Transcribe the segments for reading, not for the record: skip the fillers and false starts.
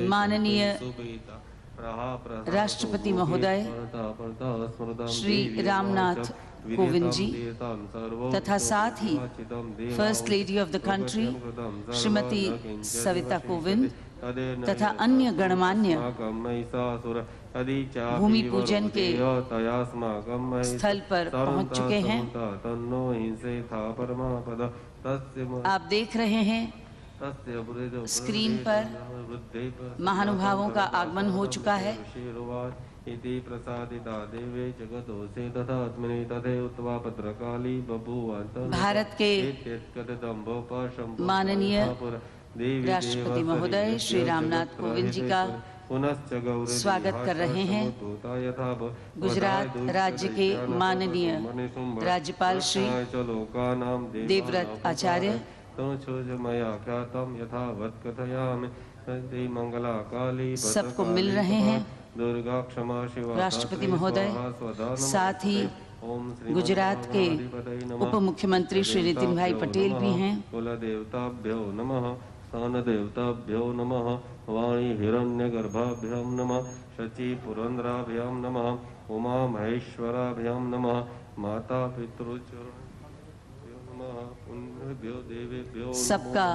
माननीय राष्ट्रपति महोदय श्री रामनाथ कोविंद जी तथा साथ ही first lady of the country Shrimati Savita Kovind तथा अन्य गणमान्य भूमि पूजन के स्थल पर पहुंच चुके हैं। आप देख रहे हैं स्क्रीन पर महानुभावों का आगमन हो चुका है। भारत के माननीय राष्ट्रपति महोदय श्री रामनाथ कोविंद जी का स्वागत कर रहे हैं। गुजरात राज्य के माननीय राज्यपाल श्री देवव्रत आचार्य, सबको मिल रहे हैं। राष्ट्रपति महोदय साथ ही गुजरात के उप मुख्यमंत्री श्री नितिन भाई पटेल भी हैं। कुल देवताभ्यो नमः, स्थान देवताभ्यो नमः, वाणी हिरण्यगर्भाभ्यां नमः, शची पुरंद्राभ्यां नमः, उमा महेश्वराभ्यां नमः, माता पितृभ्यो नमः, पुण्यभ्यो देवेभ्यो सबका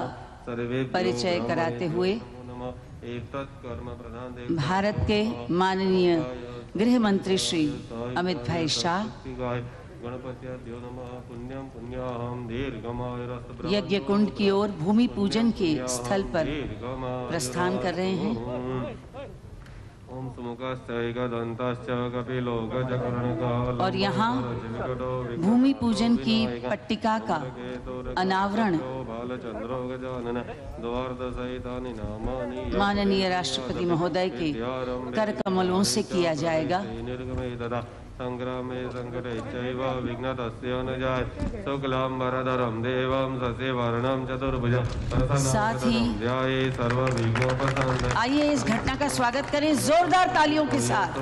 परिचय कराते हुए भारत के माननीय गृह मंत्री श्री अमित भाई शाह यज्ञ कुंड की ओर भूमि पूजन के स्थल पर प्रस्थान कर रहे हैं। और यहाँ भूमि पूजन की पट्टिका का अनावरण माननीय राष्ट्रपति महोदय के कर कमलों से किया जाएगा। संग्रामे संकटे चैव विघ्नतस्य न जाय शुक्लांबरधरं देवं शशिवर्णं चतुर्भुजं साथ ही सर्वविघ्नोपशान्तये। आइए इस घटना का स्वागत करें जोरदार तालियों के साथ।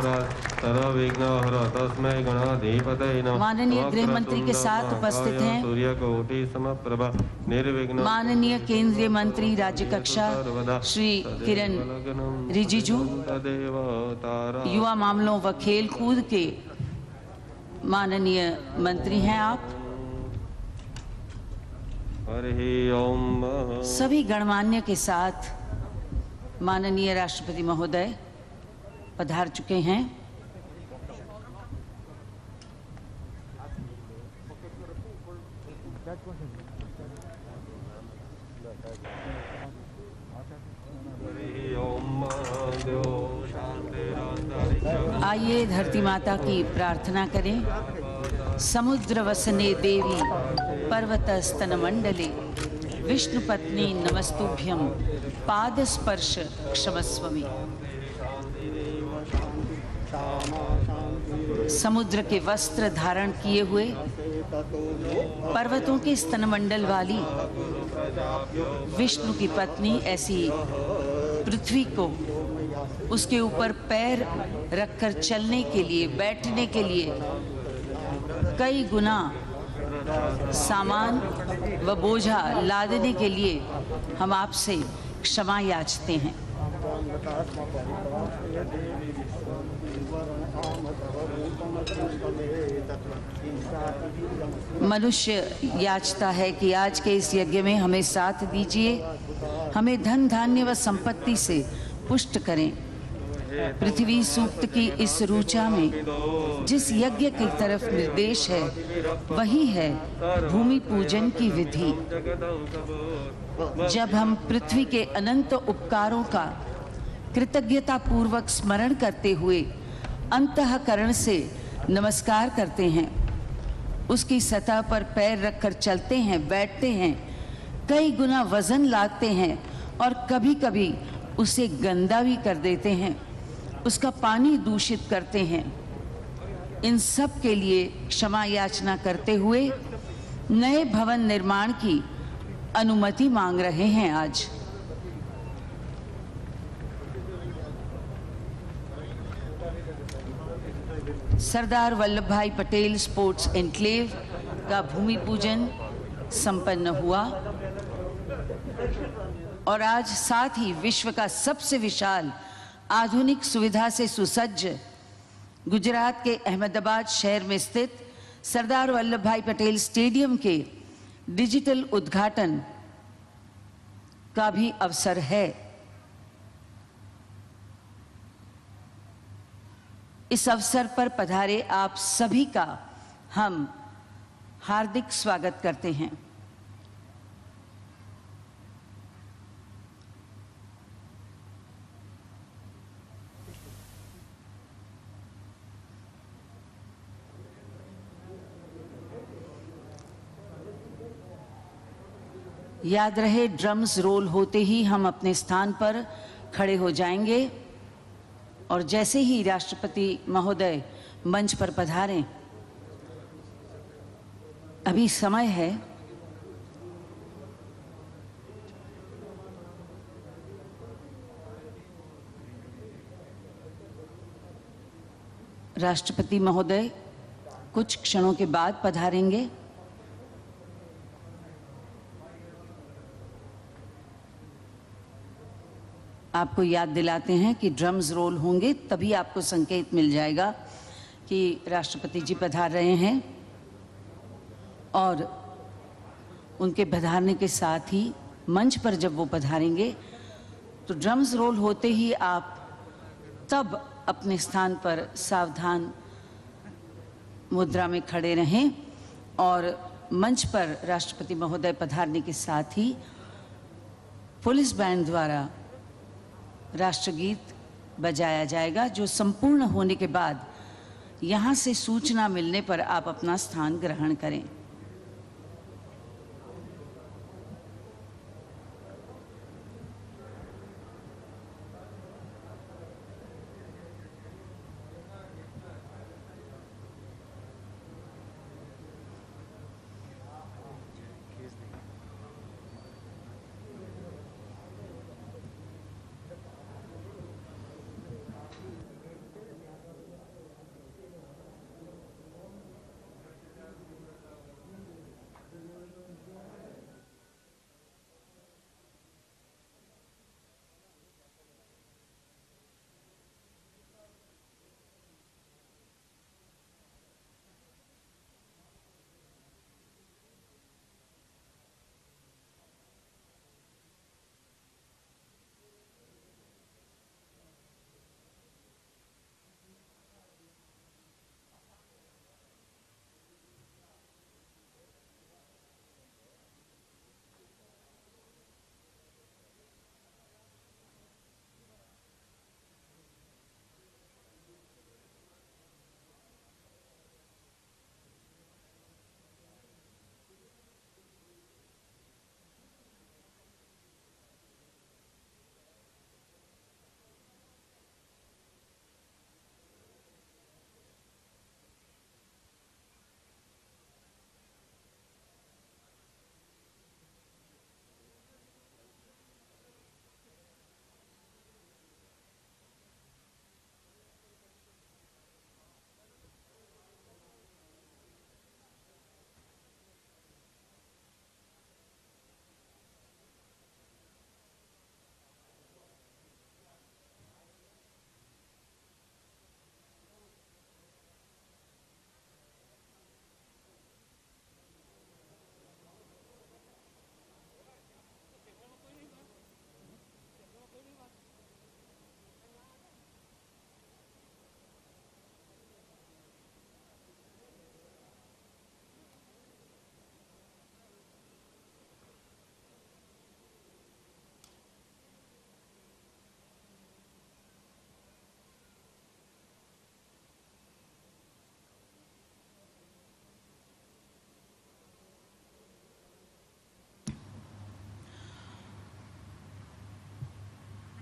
सर्वविघ्नहर तस्मै गणाधिपतये नमः। माननीय गृह मंत्री के साथ उपस्थित हैं सूर्यकोटि समप्रभा निर्विघ्नं माननीय केंद्रीय मंत्री राज्य कक्षा श्री किरण रिजिजू, युवा मामलों व खेल कूद के माननीय मंत्री हैं आप। सभी गणमान्य के साथ माननीय राष्ट्रपति महोदय पधार चुके हैं। आइए धरती माता की प्रार्थना करें। समुद्र वसने देवी पर्वतस्तन मंडले विष्णु पत्नी नमस्तुभ्यं पाद स्पर्श क्षमस्वमी। समुद्र के वस्त्र धारण किए हुए पर्वतों के स्तनमंडल वाली विष्णु की पत्नी ऐसी पृथ्वी को उसके ऊपर पैर रखकर चलने के लिए, बैठने के लिए कई गुना सामान व बोझा लादने के लिए हम आपसे क्षमा याचते हैं। मनुष्य याचता है कि आज के इस यज्ञ में हमें साथ दीजिए, हमें धन धान्य व संपत्ति से पुष्ट करें। पृथ्वी सूक्त की इस ऋचा में जिस यज्ञ की तरफ निर्देश है वही है भूमि पूजन की विधि। जब हम पृथ्वी के अनंत उपकारों का कृतज्ञता पूर्वक स्मरण करते हुए अंतःकरण से नमस्कार करते हैं, उसकी सतह पर पैर रखकर चलते हैं, बैठते हैं, कई गुना वजन लादते हैं और कभी कभी उसे गंदा भी कर देते हैं, उसका पानी दूषित करते हैं। इन सब के लिए क्षमा याचना करते हुए नए भवन निर्माण की अनुमति मांग रहे हैं। आज सरदार वल्लभ भाई पटेल स्पोर्ट्स एन्क्लेव का भूमि पूजन संपन्न हुआ। और आज साथ ही विश्व का सबसे विशाल आधुनिक सुविधा से सुसज्ज गुजरात के अहमदाबाद शहर में स्थित सरदार वल्लभ भाई पटेल स्टेडियम के डिजिटल उद्घाटन का भी अवसर है। इस अवसर पर पधारे आप सभी का हम हार्दिक स्वागत करते हैं। याद रहे, ड्रम्स रोल होते ही हम अपने स्थान पर खड़े हो जाएंगे और जैसे ही राष्ट्रपति महोदय मंच पर पधारें, अभी समय है राष्ट्रपति महोदय कुछ क्षणों के बाद पधारेंगे। आपको याद दिलाते हैं कि ड्रम्स रोल होंगे तभी आपको संकेत मिल जाएगा कि राष्ट्रपति जी पधार रहे हैं, और उनके पधारने के साथ ही मंच पर जब वो पधारेंगे तो ड्रम्स रोल होते ही आप तब अपने स्थान पर सावधान मुद्रा में खड़े रहें और मंच पर राष्ट्रपति महोदय पधारने के साथ ही पुलिस बैंड द्वारा राष्ट्रगीत बजाया जाएगा, जो संपूर्ण होने के बाद यहाँ से सूचना मिलने पर आप अपना स्थान ग्रहण करें।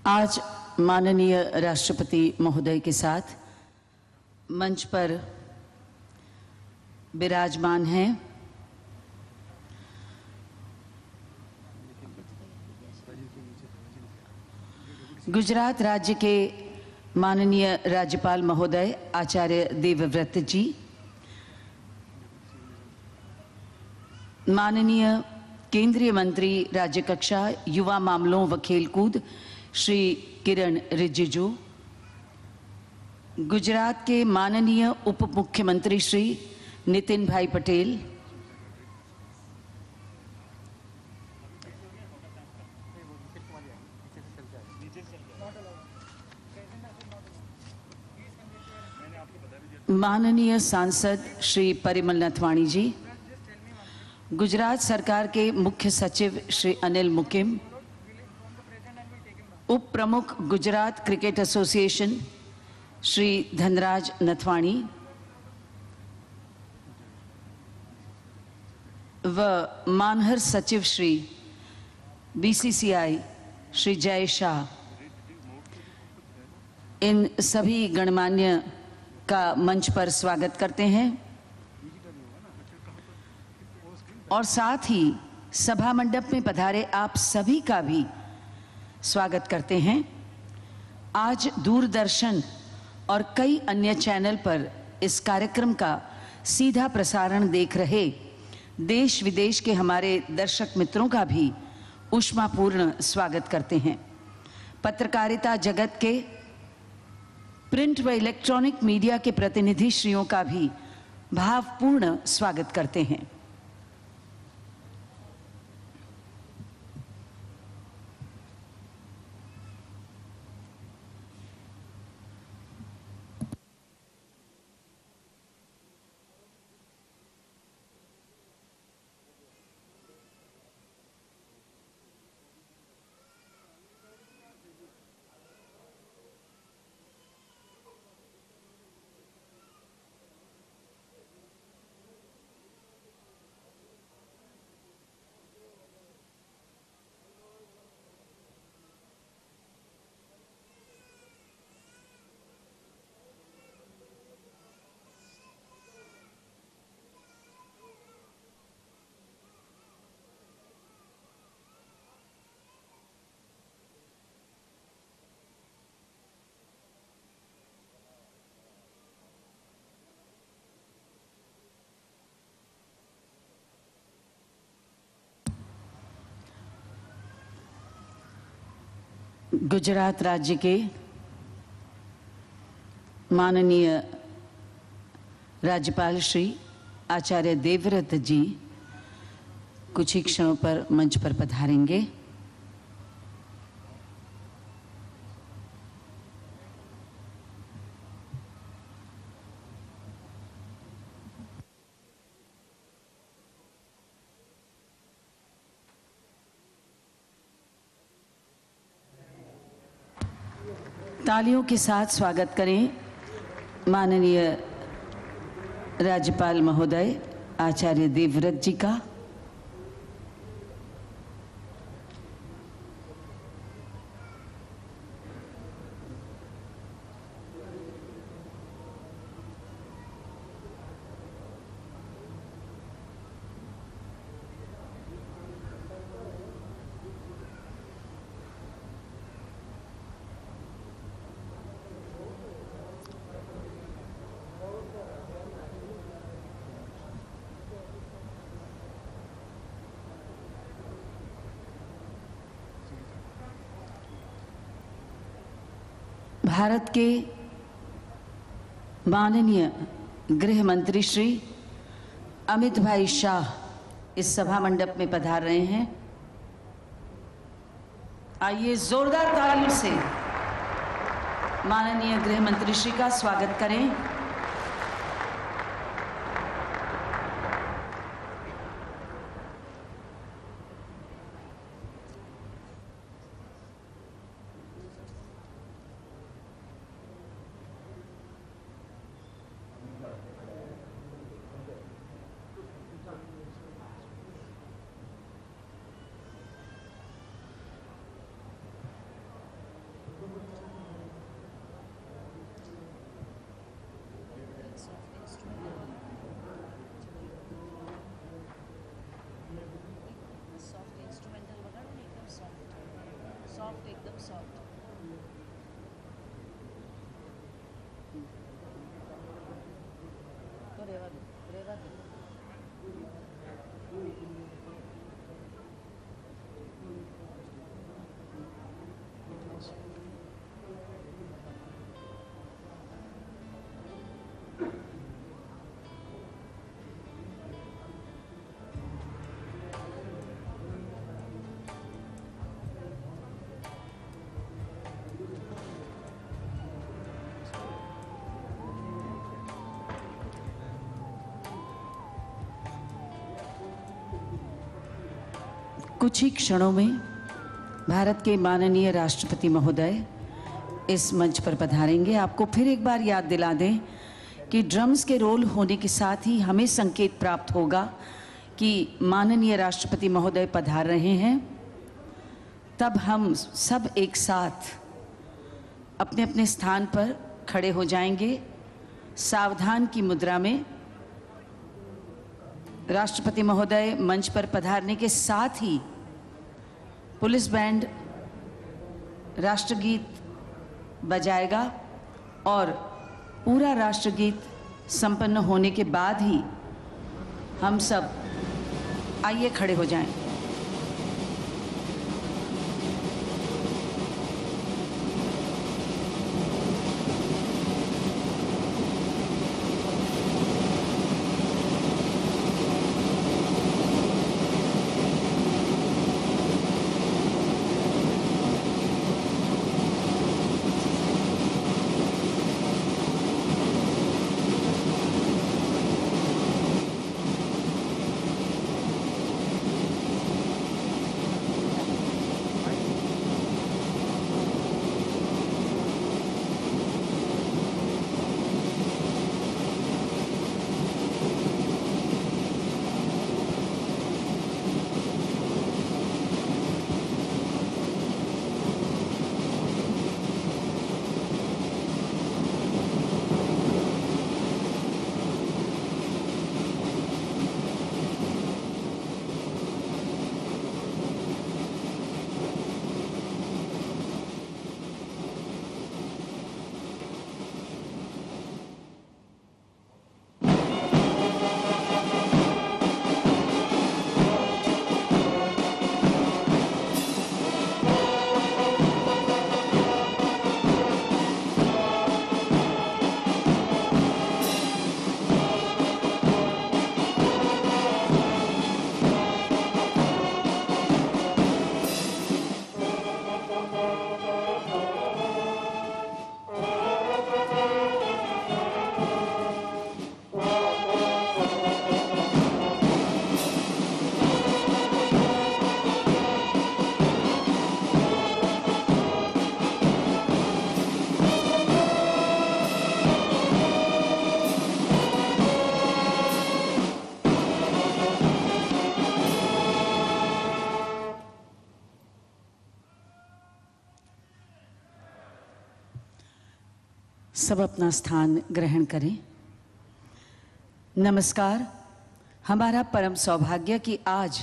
आज माननीय राष्ट्रपति महोदय के साथ मंच पर विराजमान हैं गुजरात राज्य के माननीय राज्यपाल महोदय आचार्य देवव्रत जी, माननीय केंद्रीय मंत्री राज्य कक्षा युवा मामलों व खेलकूद श्री किरण रिजिजू, गुजरात के माननीय उप मुख्यमंत्री श्री नितिन भाई पटेल, माननीय सांसद श्री परिमल नथवाणी जी, गुजरात सरकार के मुख्य सचिव श्री अनिल मुकिम, उप प्रमुख गुजरात क्रिकेट एसोसिएशन श्री धनराज नथवाणी व मानहर सचिव श्री बीसीसीआई श्री जय शाह, इन सभी गणमान्य का मंच पर स्वागत करते हैं और साथ ही सभा मंडप में पधारे आप सभी का भी स्वागत करते हैं। आज दूरदर्शन और कई अन्य चैनल पर इस कार्यक्रम का सीधा प्रसारण देख रहे देश विदेश के हमारे दर्शक मित्रों का भी ऊष्मापूर्ण स्वागत करते हैं। पत्रकारिता जगत के प्रिंट व इलेक्ट्रॉनिक मीडिया के प्रतिनिधि श्रियों का भी भावपूर्ण स्वागत करते हैं। गुजरात राज्य के माननीय राज्यपाल श्री आचार्य देवव्रत जी कुछ ही क्षणों पर मंच पर पधारेंगे। तालियों के साथ स्वागत करें माननीय राज्यपाल महोदय आचार्य देवव्रत जी का। भारत के माननीय गृह मंत्री श्री अमित भाई शाह इस सभा मंडप में पधार रहे हैं। आइए जोरदार तालियों से माननीय गृह मंत्री श्री का स्वागत करें। कुछ ही क्षणों में भारत के माननीय राष्ट्रपति महोदय इस मंच पर पधारेंगे। आपको फिर एक बार याद दिला दें कि ड्रम्स के रोल होने के साथ ही हमें संकेत प्राप्त होगा कि माननीय राष्ट्रपति महोदय पधार रहे हैं। तब हम सब एक साथ अपने अपने स्थान पर खड़े हो जाएंगे। सावधान की मुद्रा में राष्ट्रपति महोदय मंच पर पधारने के साथ ही पुलिस बैंड राष्ट्रगीत बजाएगा और पूरा राष्ट्रगीत संपन्न होने के बाद ही हम सब आइए खड़े हो जाएं। सब अपना स्थान ग्रहण करें। नमस्कार। हमारा परम सौभाग्य कि आज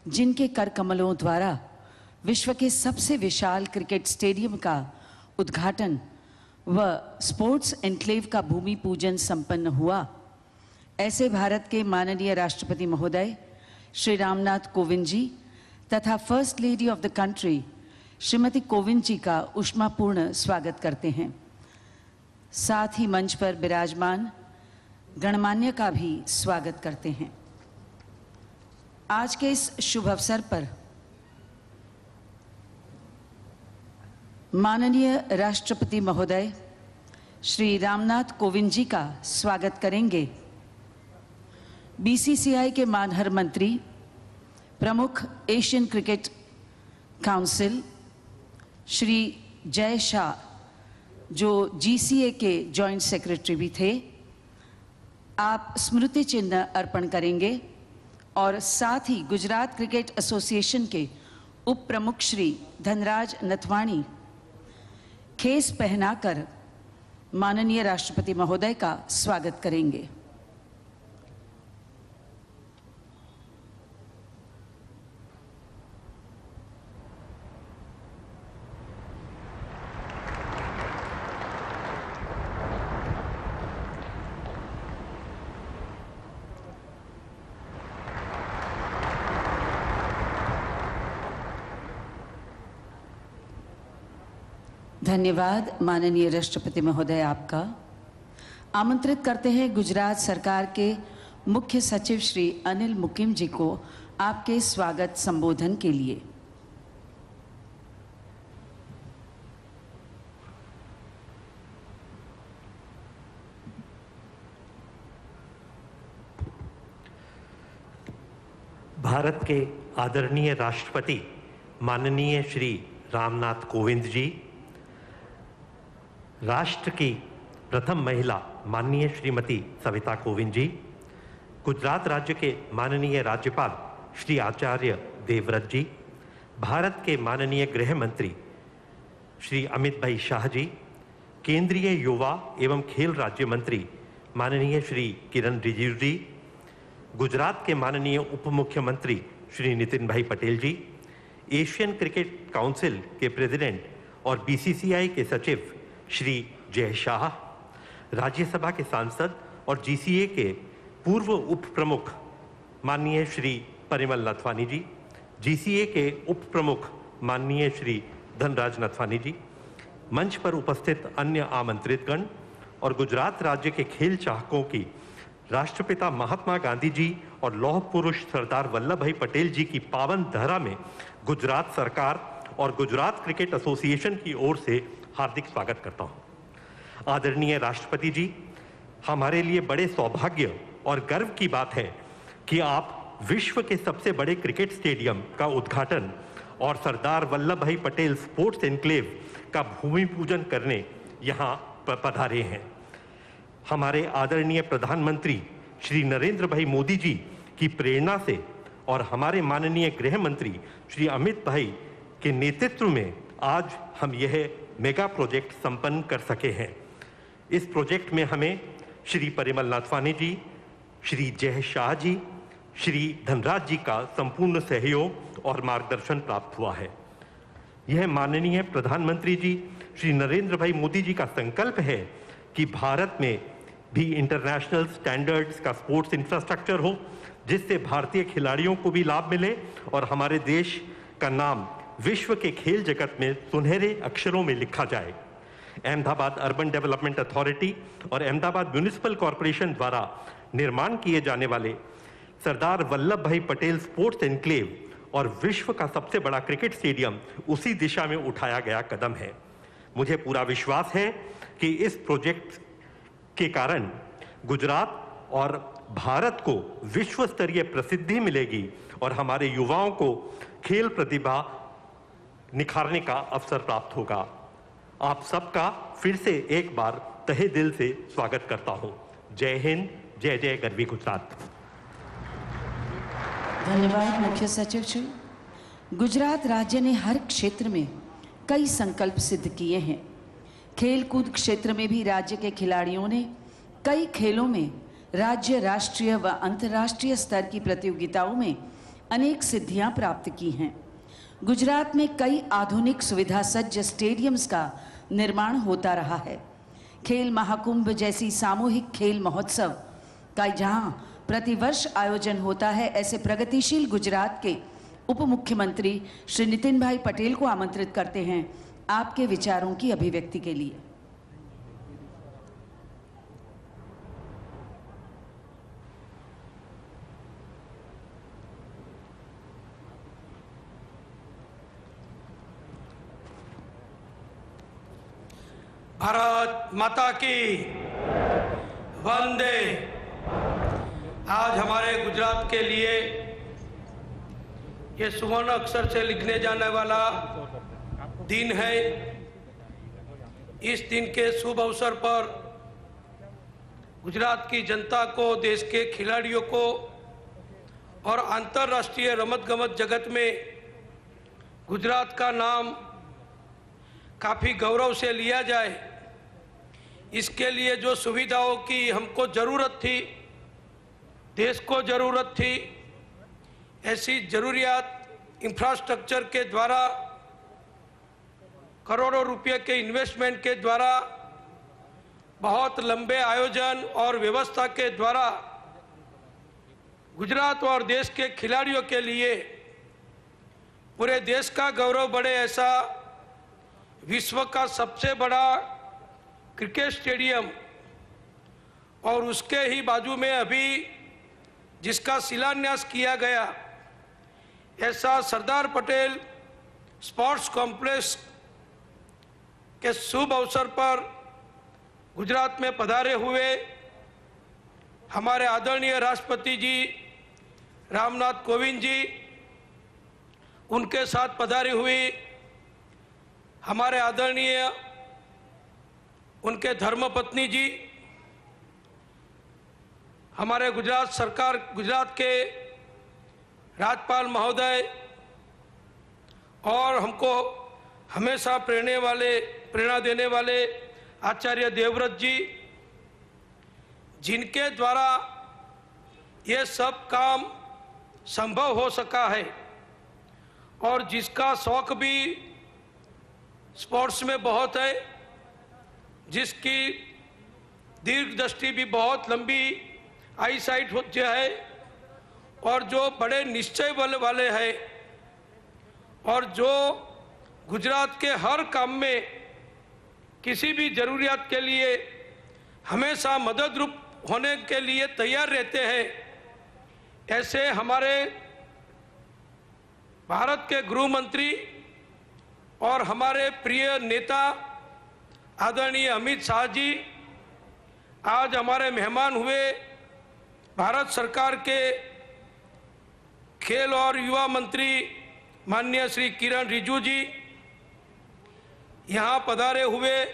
जिनके कर कमलों द्वारा विश्व के सबसे विशाल क्रिकेट स्टेडियम का उद्घाटन व स्पोर्ट्स एन्क्लेव का भूमि पूजन संपन्न हुआ, ऐसे भारत के माननीय राष्ट्रपति महोदय श्री रामनाथ कोविंद जी तथा first lady of the country Shrimati Kovind ji का ऊष्मापूर्ण स्वागत करते हैं। साथ ही मंच पर विराजमान गणमान्य का भी स्वागत करते हैं। आज के इस शुभ अवसर पर माननीय राष्ट्रपति महोदय श्री रामनाथ कोविंद जी का स्वागत करेंगे बीसीसीआई के मानहर मंत्री, प्रमुख Asian cricket council Shri Jay Shah, जो जीसीए के जॉइंट सेक्रेटरी भी थे। आप स्मृति चिन्ह अर्पण करेंगे और साथ ही गुजरात क्रिकेट एसोसिएशन के उप प्रमुख श्री धनराज नथवाणी खेस पहनाकर माननीय राष्ट्रपति महोदय का स्वागत करेंगे। धन्यवाद माननीय राष्ट्रपति महोदय। आपका आमंत्रित करते हैं गुजरात सरकार के मुख्य सचिव श्री अनिल मुकिम जी को आपके स्वागत संबोधन के लिए। भारत के आदरणीय राष्ट्रपति माननीय श्री रामनाथ कोविंद जी, राष्ट्र की प्रथम महिला माननीय श्रीमती सविता कोविंद जी, गुजरात राज्य के माननीय राज्यपाल श्री आचार्य देवव्रत जी, भारत के माननीय गृह मंत्री श्री अमित भाई शाह जी, केंद्रीय युवा एवं खेल राज्य मंत्री माननीय श्री किरण रिजिजू जी, गुजरात के माननीय उप मुख्यमंत्री श्री नितिन भाई पटेल जी, एशियन क्रिकेट काउंसिल के प्रेसिडेंट और बीसीसीआई के सचिव श्री जय शाह, राज्यसभा के सांसद और जीसीए के पूर्व उप प्रमुख माननीय श्री परिमल नथवानी जी, जीसीए के उप प्रमुख माननीय श्री धनराज नथवानी जी, मंच पर उपस्थित अन्य आमंत्रितगण और गुजरात राज्य के खेल चाहकों की राष्ट्रपिता महात्मा गांधी जी और लौह पुरुष सरदार वल्लभ भाई पटेल जी की पावन धरा में गुजरात सरकार और गुजरात क्रिकेट एसोसिएशन की ओर से हार्दिक स्वागत करता हूं। आदरणीय राष्ट्रपति जी, हमारे लिए बड़े सौभाग्य और गर्व की बात है कि आप विश्व के सबसे बड़े क्रिकेट स्टेडियम का उद्घाटन और सरदार वल्लभ भाई पटेल स्पोर्ट्स एनक्लेव का भूमि पूजन करने यहाँ पधारे हैं। हमारे आदरणीय प्रधानमंत्री श्री नरेंद्र भाई मोदी जी की प्रेरणा से और हमारे माननीय गृह मंत्री श्री अमित भाई के नेतृत्व में आज हम यह मेगा प्रोजेक्ट संपन्न कर सके हैं। इस प्रोजेक्ट में हमें श्री परिमल नाथवानी जी, श्री जय शाह जी, श्री धनराज जी का संपूर्ण सहयोग और मार्गदर्शन प्राप्त हुआ है। यह माननीय प्रधानमंत्री जी श्री नरेंद्र भाई मोदी जी का संकल्प है कि भारत में भी इंटरनेशनल स्टैंडर्ड्स का स्पोर्ट्स इंफ्रास्ट्रक्चर हो, जिससे भारतीय खिलाड़ियों को भी लाभ मिले और हमारे देश का नाम विश्व के खेल जगत में सुनहरे अक्षरों में लिखा जाए। अहमदाबाद अर्बन डेवलपमेंट अथॉरिटी और अहमदाबाद म्यूनिसिपल कॉरपोरेशन द्वारा निर्माण किए जाने वाले सरदार वल्लभ भाई पटेल स्पोर्ट्स एनक्लेव और विश्व का सबसे बड़ा क्रिकेट स्टेडियम उसी दिशा में उठाया गया कदम है। मुझे पूरा विश्वास है कि इस प्रोजेक्ट के कारण गुजरात और भारत को विश्व स्तरीय प्रसिद्धि मिलेगी और हमारे युवाओं को खेल प्रतिभा निखारने का अवसर प्राप्त होगा। आप सबका फिर से एक बार तहे दिल से स्वागत करता हूं। जय हिंद, जय जय गरवी गुजरात। धन्यवाद मुख्य सचिव श्री। गुजरात राज्य ने हर क्षेत्र में कई संकल्प सिद्ध किए हैं। खेल कूद क्षेत्र में भी राज्य के खिलाड़ियों ने कई खेलों में राज्य, राष्ट्रीय व अंतर्राष्ट्रीय स्तर की प्रतियोगिताओं में अनेक सिद्धियां प्राप्त की हैं। गुजरात में कई आधुनिक सुविधा सज्ज स्टेडियम्स का निर्माण होता रहा है। खेल महाकुंभ जैसी सामूहिक खेल महोत्सव का जहां प्रतिवर्ष आयोजन होता है, ऐसे प्रगतिशील गुजरात के उप मुख्यमंत्री श्री नितिन भाई पटेल को आमंत्रित करते हैं आपके विचारों की अभिव्यक्ति के लिए। भारत माता की वंदे। आज हमारे गुजरात के लिए ये सुवर्ण अक्षर से लिखने जाने वाला दिन है। इस दिन के शुभ अवसर पर गुजरात की जनता को, देश के खिलाड़ियों को और अंतर्राष्ट्रीय रमत-गमत जगत में गुजरात का नाम काफ़ी गौरव से लिया जाए, इसके लिए जो सुविधाओं की हमको ज़रूरत थी, देश को ज़रूरत थी, ऐसी ज़रूरियात इंफ्रास्ट्रक्चर के द्वारा, करोड़ों रुपए के इन्वेस्टमेंट के द्वारा, बहुत लंबे आयोजन और व्यवस्था के द्वारा गुजरात और देश के खिलाड़ियों के लिए पूरे देश का गौरव बढ़े, ऐसा विश्व का सबसे बड़ा क्रिकेट स्टेडियम और उसके ही बाजू में अभी जिसका शिलान्यास किया गया, ऐसा सरदार पटेल स्पोर्ट्स कॉम्प्लेक्स के शुभ अवसर पर गुजरात में पधारे हुए हमारे आदरणीय राष्ट्रपति जी रामनाथ कोविंद जी, उनके साथ पधारी हुई हमारे आदरणीय उनके धर्मपत्नी जी, हमारे गुजरात के राज्यपाल महोदय और हमको हमेशा प्रेरणा देने वाले आचार्य देवव्रत जी, जिनके द्वारा ये सब काम संभव हो सका है और जिसका शौक भी स्पोर्ट्स में बहुत है, जिसकी दीर्घ दृष्टि भी बहुत लंबी आई साइट होती है और जो बड़े निश्चय वाले हैं और जो गुजरात के हर काम में किसी भी जरूरियात के लिए हमेशा मदद रूप होने के लिए तैयार रहते हैं, ऐसे हमारे भारत के गृह मंत्री और हमारे प्रिय नेता आदरणीय अमित शाह जी आज हमारे मेहमान हुए। भारत सरकार के खेल और युवा मंत्री माननीय श्री किरण रिजिजू जी यहाँ पधारे हुए।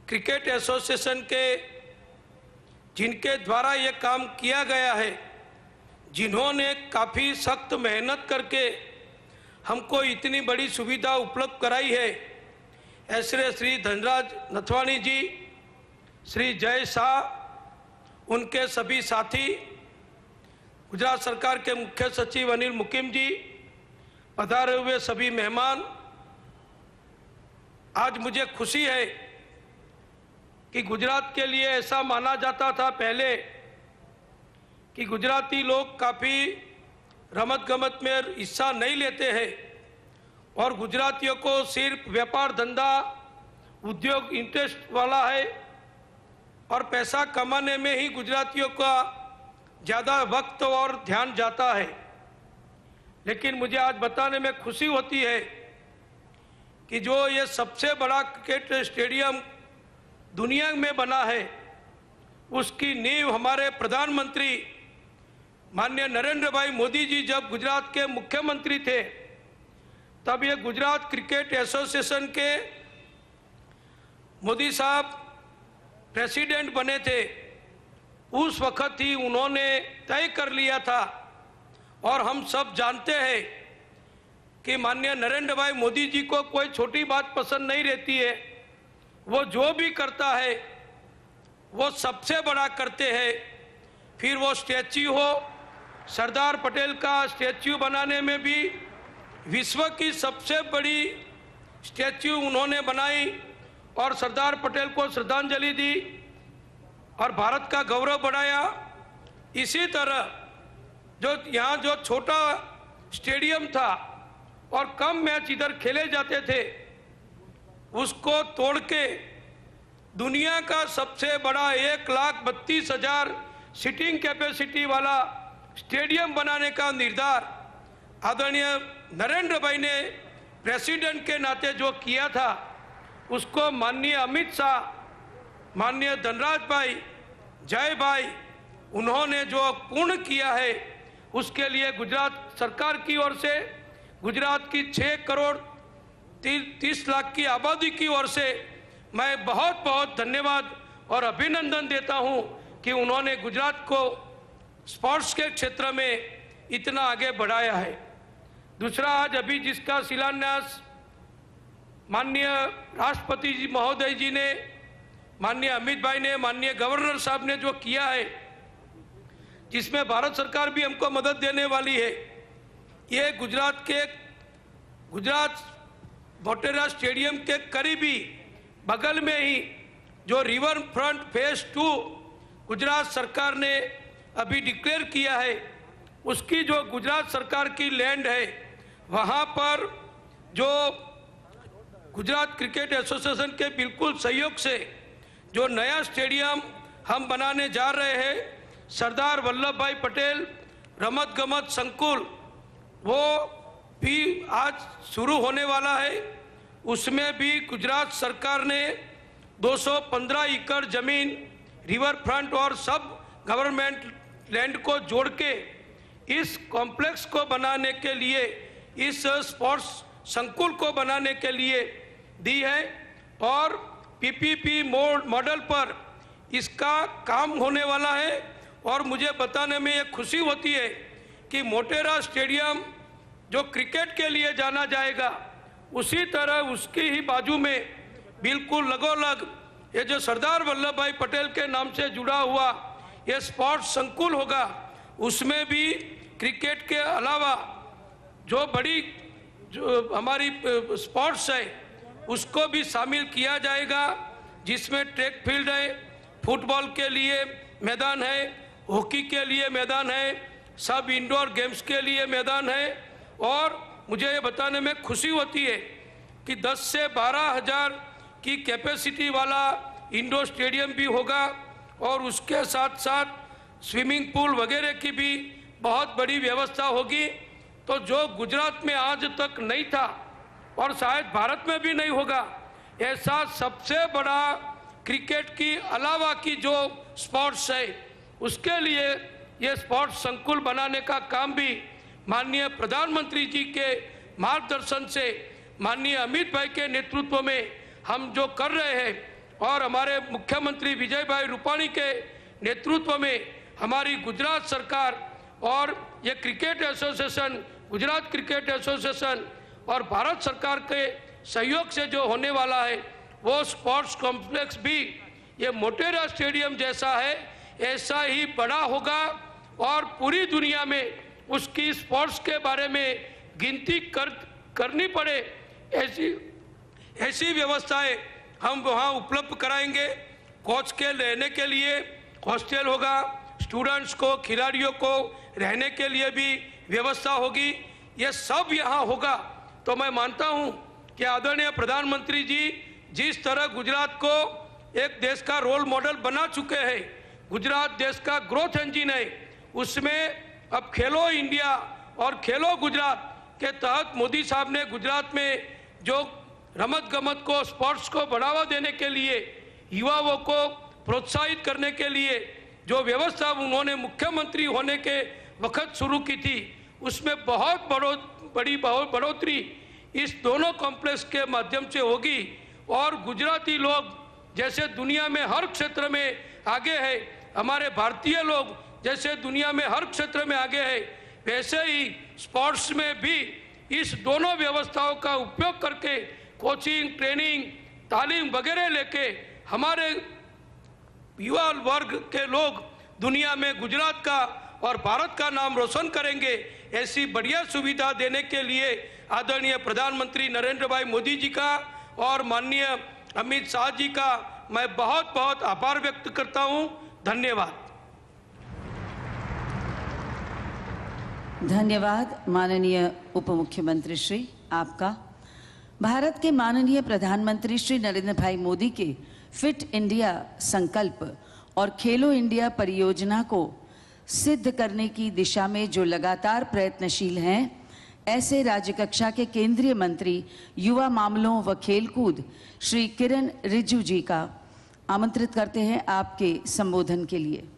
क्रिकेट एसोसिएशन के जिनके द्वारा ये काम किया गया है, जिन्होंने काफ़ी सख्त मेहनत करके हमको इतनी बड़ी सुविधा उपलब्ध कराई है, ऐसे श्री धनराज नथवाणी जी, श्री जय शाह, उनके सभी साथी, गुजरात सरकार के मुख्य सचिव अनिल मुकिम जी, पधारे हुए सभी मेहमान। आज मुझे खुशी है कि गुजरात के लिए ऐसा माना जाता था पहले कि गुजराती लोग काफ़ी रमत गमत में हिस्सा नहीं लेते हैं और गुजरातियों को सिर्फ व्यापार धंधा उद्योग इंटरेस्ट वाला है और पैसा कमाने में ही गुजरातियों का ज़्यादा वक्त और ध्यान जाता है। लेकिन मुझे आज बताने में खुशी होती है कि जो ये सबसे बड़ा क्रिकेट स्टेडियम दुनिया में बना है, उसकी नींव हमारे प्रधानमंत्री माननीय नरेंद्र भाई मोदी जी जब गुजरात के मुख्यमंत्री थे, तब ये गुजरात क्रिकेट एसोसिएशन के मोदी साहब प्रेसिडेंट बने थे। उस वक्त ही उन्होंने तय कर लिया था और हम सब जानते हैं कि माननीय नरेंद्र भाई मोदी जी को कोई छोटी बात पसंद नहीं रहती है। वो जो भी करता है वो सबसे बड़ा करते हैं। फिर वो स्टैच्यू हो, सरदार पटेल का स्टैच्यू बनाने में भी विश्व की सबसे बड़ी स्टैच्यू उन्होंने बनाई और सरदार पटेल को श्रद्धांजलि दी और भारत का गौरव बढ़ाया। इसी तरह जो यहाँ जो छोटा स्टेडियम था और कम मैच इधर खेले जाते थे, उसको तोड़ के दुनिया का सबसे बड़ा 1,32,000 सीटिंग कैपेसिटी वाला स्टेडियम बनाने का निर्धार आदरणीय नरेंद्र भाई ने प्रेसिडेंट के नाते जो किया था, उसको माननीय अमित शाह, माननीय धनराज भाई, जय भाई, उन्होंने जो पूर्ण किया है, उसके लिए गुजरात सरकार की ओर से, गुजरात की 6 करोड़ 30 लाख की आबादी की ओर से मैं बहुत बहुत धन्यवाद और अभिनंदन देता हूं कि उन्होंने गुजरात को स्पोर्ट्स के क्षेत्र में इतना आगे बढ़ाया है। दूसरा, आज अभी जिसका शिलान्यास माननीय राष्ट्रपति जी महोदय जी ने, माननीय अमित भाई ने, माननीय गवर्नर साहब ने जो किया है, जिसमें भारत सरकार भी हमको मदद देने वाली है, ये गुजरात मोटेरा स्टेडियम के करीबी बगल में ही जो रिवर फ्रंट फेज 2 गुजरात सरकार ने अभी डिक्लेयर किया है, उसकी जो गुजरात सरकार की लैंड है, वहाँ पर जो गुजरात क्रिकेट एसोसिएशन के बिल्कुल सहयोग से जो नया स्टेडियम हम बनाने जा रहे हैं, सरदार वल्लभ भाई पटेल रमत गमत संकुल, वो भी आज शुरू होने वाला है। उसमें भी गुजरात सरकार ने 215 एकड़ जमीन रिवर फ्रंट और सब गवर्नमेंट लैंड को जोड़ के इस कॉम्प्लेक्स को बनाने के लिए, इस स्पोर्ट्स संकुल को बनाने के लिए दी है और पीपीपी मॉडल पर इसका काम होने वाला है। और मुझे बताने में ये खुशी होती है कि मोटेरा स्टेडियम जो क्रिकेट के लिए जाना जाएगा, उसी तरह उसकी ही बाजू में बिल्कुल लगोलग ये जो सरदार वल्लभ भाई पटेल के नाम से जुड़ा हुआ ये स्पोर्ट्स संकुल होगा, उसमें भी क्रिकेट के अलावा जो बड़ी जो हमारी स्पोर्ट्स है उसको भी शामिल किया जाएगा, जिसमें ट्रैक फील्ड है, फुटबॉल के लिए मैदान है, हॉकी के लिए मैदान है, सब इंडोर गेम्स के लिए मैदान है। और मुझे ये बताने में खुशी होती है कि 10 से 12 हज़ार की कैपेसिटी वाला इंडोर स्टेडियम भी होगा और उसके साथ साथ स्विमिंग पूल वगैरह की भी बहुत बड़ी व्यवस्था होगी। तो जो गुजरात में आज तक नहीं था और शायद भारत में भी नहीं होगा, ऐसा सबसे बड़ा क्रिकेट की अलावा की जो स्पोर्ट्स है उसके लिए ये स्पोर्ट्स संकुल बनाने का काम भी माननीय प्रधानमंत्री जी के मार्गदर्शन से, माननीय अमित भाई के नेतृत्व में हम जो कर रहे हैं और हमारे मुख्यमंत्री विजय भाई रूपाणी के नेतृत्व में हमारी गुजरात सरकार और ये cricket association, Gujarat cricket association और भारत सरकार के सहयोग से जो होने वाला है वो स्पोर्ट्स कॉम्प्लेक्स भी ये मोटेरा स्टेडियम जैसा है, ऐसा ही बड़ा होगा और पूरी दुनिया में उसकी स्पोर्ट्स के बारे में गिनती करनी पड़े ऐसी व्यवस्थाएं हम वहाँ उपलब्ध कराएंगे। कोच के रहने के लिए हॉस्टल होगा, स्टूडेंट्स को, खिलाड़ियों को रहने के लिए भी व्यवस्था होगी, ये सब यहाँ होगा। तो मैं मानता हूँ कि आदरणीय प्रधानमंत्री जी जिस तरह गुजरात को एक देश का रोल मॉडल बना चुके हैं, गुजरात देश का ग्रोथ इंजन है, उसमें अब खेलो इंडिया और खेलो गुजरात के तहत मोदी साहब ने गुजरात में जो रमत गमत को, स्पोर्ट्स को बढ़ावा देने के लिए, युवाओं को प्रोत्साहित करने के लिए जो व्यवस्था उन्होंने मुख्यमंत्री होने के वक्त शुरू की थी, उसमें बहुत बड़ी बढ़ोतरी इस दोनों कॉम्प्लेक्स के माध्यम से होगी। और गुजराती लोग जैसे दुनिया में हर क्षेत्र में आगे है, हमारे भारतीय लोग जैसे दुनिया में हर क्षेत्र में आगे है, वैसे ही स्पोर्ट्स में भी इस दोनों व्यवस्थाओं का उपयोग करके कोचिंग, ट्रेनिंग, तालीम वगैरह लेके हमारे युवा वर्ग के लोग दुनिया में गुजरात का और भारत का नाम रोशन करेंगे। ऐसी बढ़िया सुविधा देने के लिए आदरणीय प्रधानमंत्री नरेंद्र भाई मोदी जी का और माननीय अमित शाह जी का मैं बहुत बहुत आभार व्यक्त करता हूं। धन्यवाद। धन्यवाद माननीय उप मुख्यमंत्री श्री आपका। भारत के माननीय प्रधानमंत्री श्री नरेंद्र भाई मोदी के फिट इंडिया संकल्प और खेलो इंडिया परियोजना को सिद्ध करने की दिशा में जो लगातार प्रयत्नशील हैं, ऐसे राज्य कक्षा के केंद्रीय मंत्री युवा मामलों व खेलकूद श्री किरण रिजिजू जी का आमंत्रित करते हैं आपके संबोधन के लिए।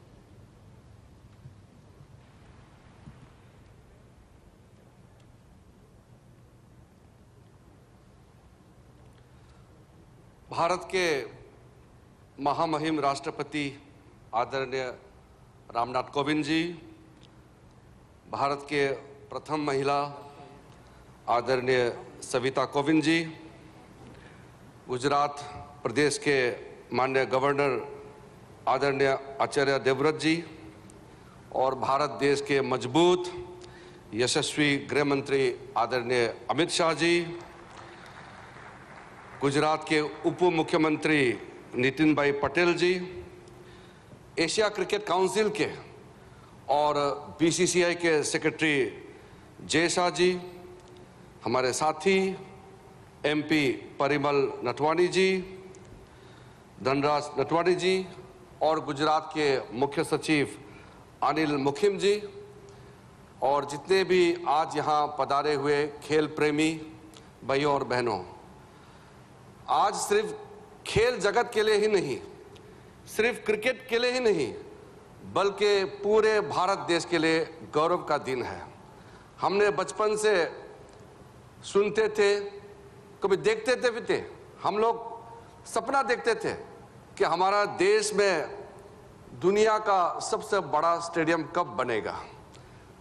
भारत के महामहिम राष्ट्रपति आदरणीय रामनाथ कोविंद जी, भारत के प्रथम महिला आदरणीय सविता कोविंद जी, गुजरात प्रदेश के माननीय गवर्नर आदरणीय आचार्य देवव्रत जी और भारत देश के मजबूत यशस्वी गृह मंत्री आदरणीय अमित शाह जी, गुजरात के उप मुख्यमंत्री नितिन भाई पटेल जी, एशिया क्रिकेट काउंसिल के और बीसीसीआई के सेक्रेटरी जय शाह जी, हमारे साथी एमपी परिमल नटवानी जी, धनराज नटवानी जी और गुजरात के मुख्य सचिव अनिल मुखिम जी और जितने भी आज यहाँ पधारे हुए खेल प्रेमी भाइयों और बहनों, आज सिर्फ खेल जगत के लिए ही नहीं, सिर्फ क्रिकेट के लिए ही नहीं, बल्कि पूरे भारत देश के लिए गौरव का दिन है। हमने बचपन से सुनते थे, कभी देखते थे भी थे, हम लोग सपना देखते थे कि हमारा देश में दुनिया का सबसे बड़ा स्टेडियम कब बनेगा।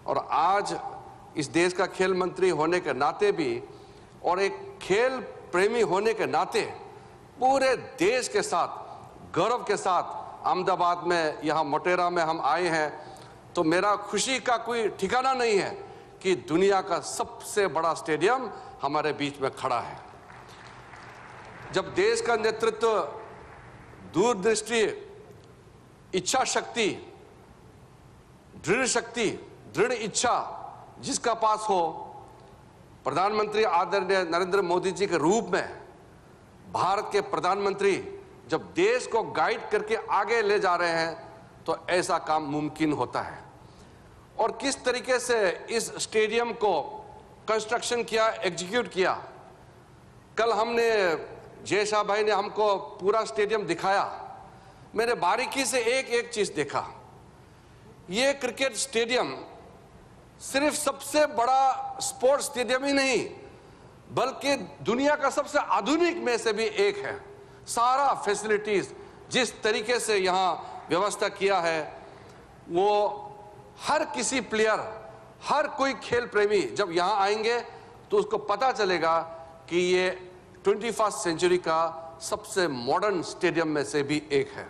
और आज इस देश का खेल मंत्री होने के नाते भी और एक खेल प्रेमी होने के नाते पूरे देश के साथ गौरव के साथ अहमदाबाद में, यहाँ मोटेरा में हम आए हैं, तो मेरा खुशी का कोई ठिकाना नहीं है कि दुनिया का सबसे बड़ा स्टेडियम हमारे बीच में खड़ा है। जब देश का नेतृत्व दूरदृष्टि, इच्छा शक्ति, दृढ़ इच्छा जिसका पास हो, प्रधानमंत्री आदरणीय नरेंद्र मोदी जी के रूप में भारत के प्रधानमंत्री जब देश को गाइड करके आगे ले जा रहे हैं तो ऐसा काम मुमकिन होता है। और किस तरीके से इस स्टेडियम को कंस्ट्रक्शन किया, एग्जीक्यूट किया। कल हमने जय शाह भाई ने हमको पूरा स्टेडियम दिखाया, मैंने बारीकी से एक एक चीज देखा। ये क्रिकेट स्टेडियम सिर्फ सबसे बड़ा स्पोर्ट्स स्टेडियम ही नहीं, बल्कि दुनिया का सबसे आधुनिक में से भी एक है। सारा फैसिलिटीज जिस तरीके से यहाँ व्यवस्था किया है, वो हर किसी प्लेयर, हर कोई खेल प्रेमी जब यहाँ आएंगे तो उसको पता चलेगा कि ये 21st सेंचुरी का सबसे मॉडर्न स्टेडियम में से भी एक है।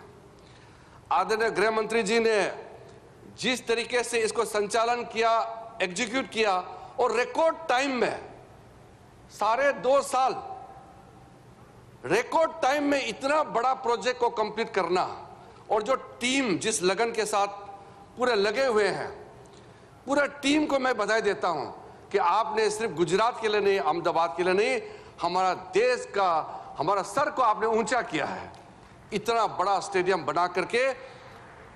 आदरणीय गृह मंत्री जी ने जिस तरीके से इसको संचालन किया, एग्जीक्यूट किया और रिकॉर्ड टाइम में 2.5 साल रिकॉर्ड टाइम में इतना बड़ा प्रोजेक्ट को कंप्लीट करना, और जो टीम जिस लगन के साथ पूरे लगे हुए हैं, पूरा टीम को मैं बधाई देता हूं कि आपने सिर्फ गुजरात के लिए नहीं, अहमदाबाद के लिए नहीं, हमारा देश का, हमारा सर को आपने ऊंचा किया है। इतना बड़ा स्टेडियम बना करके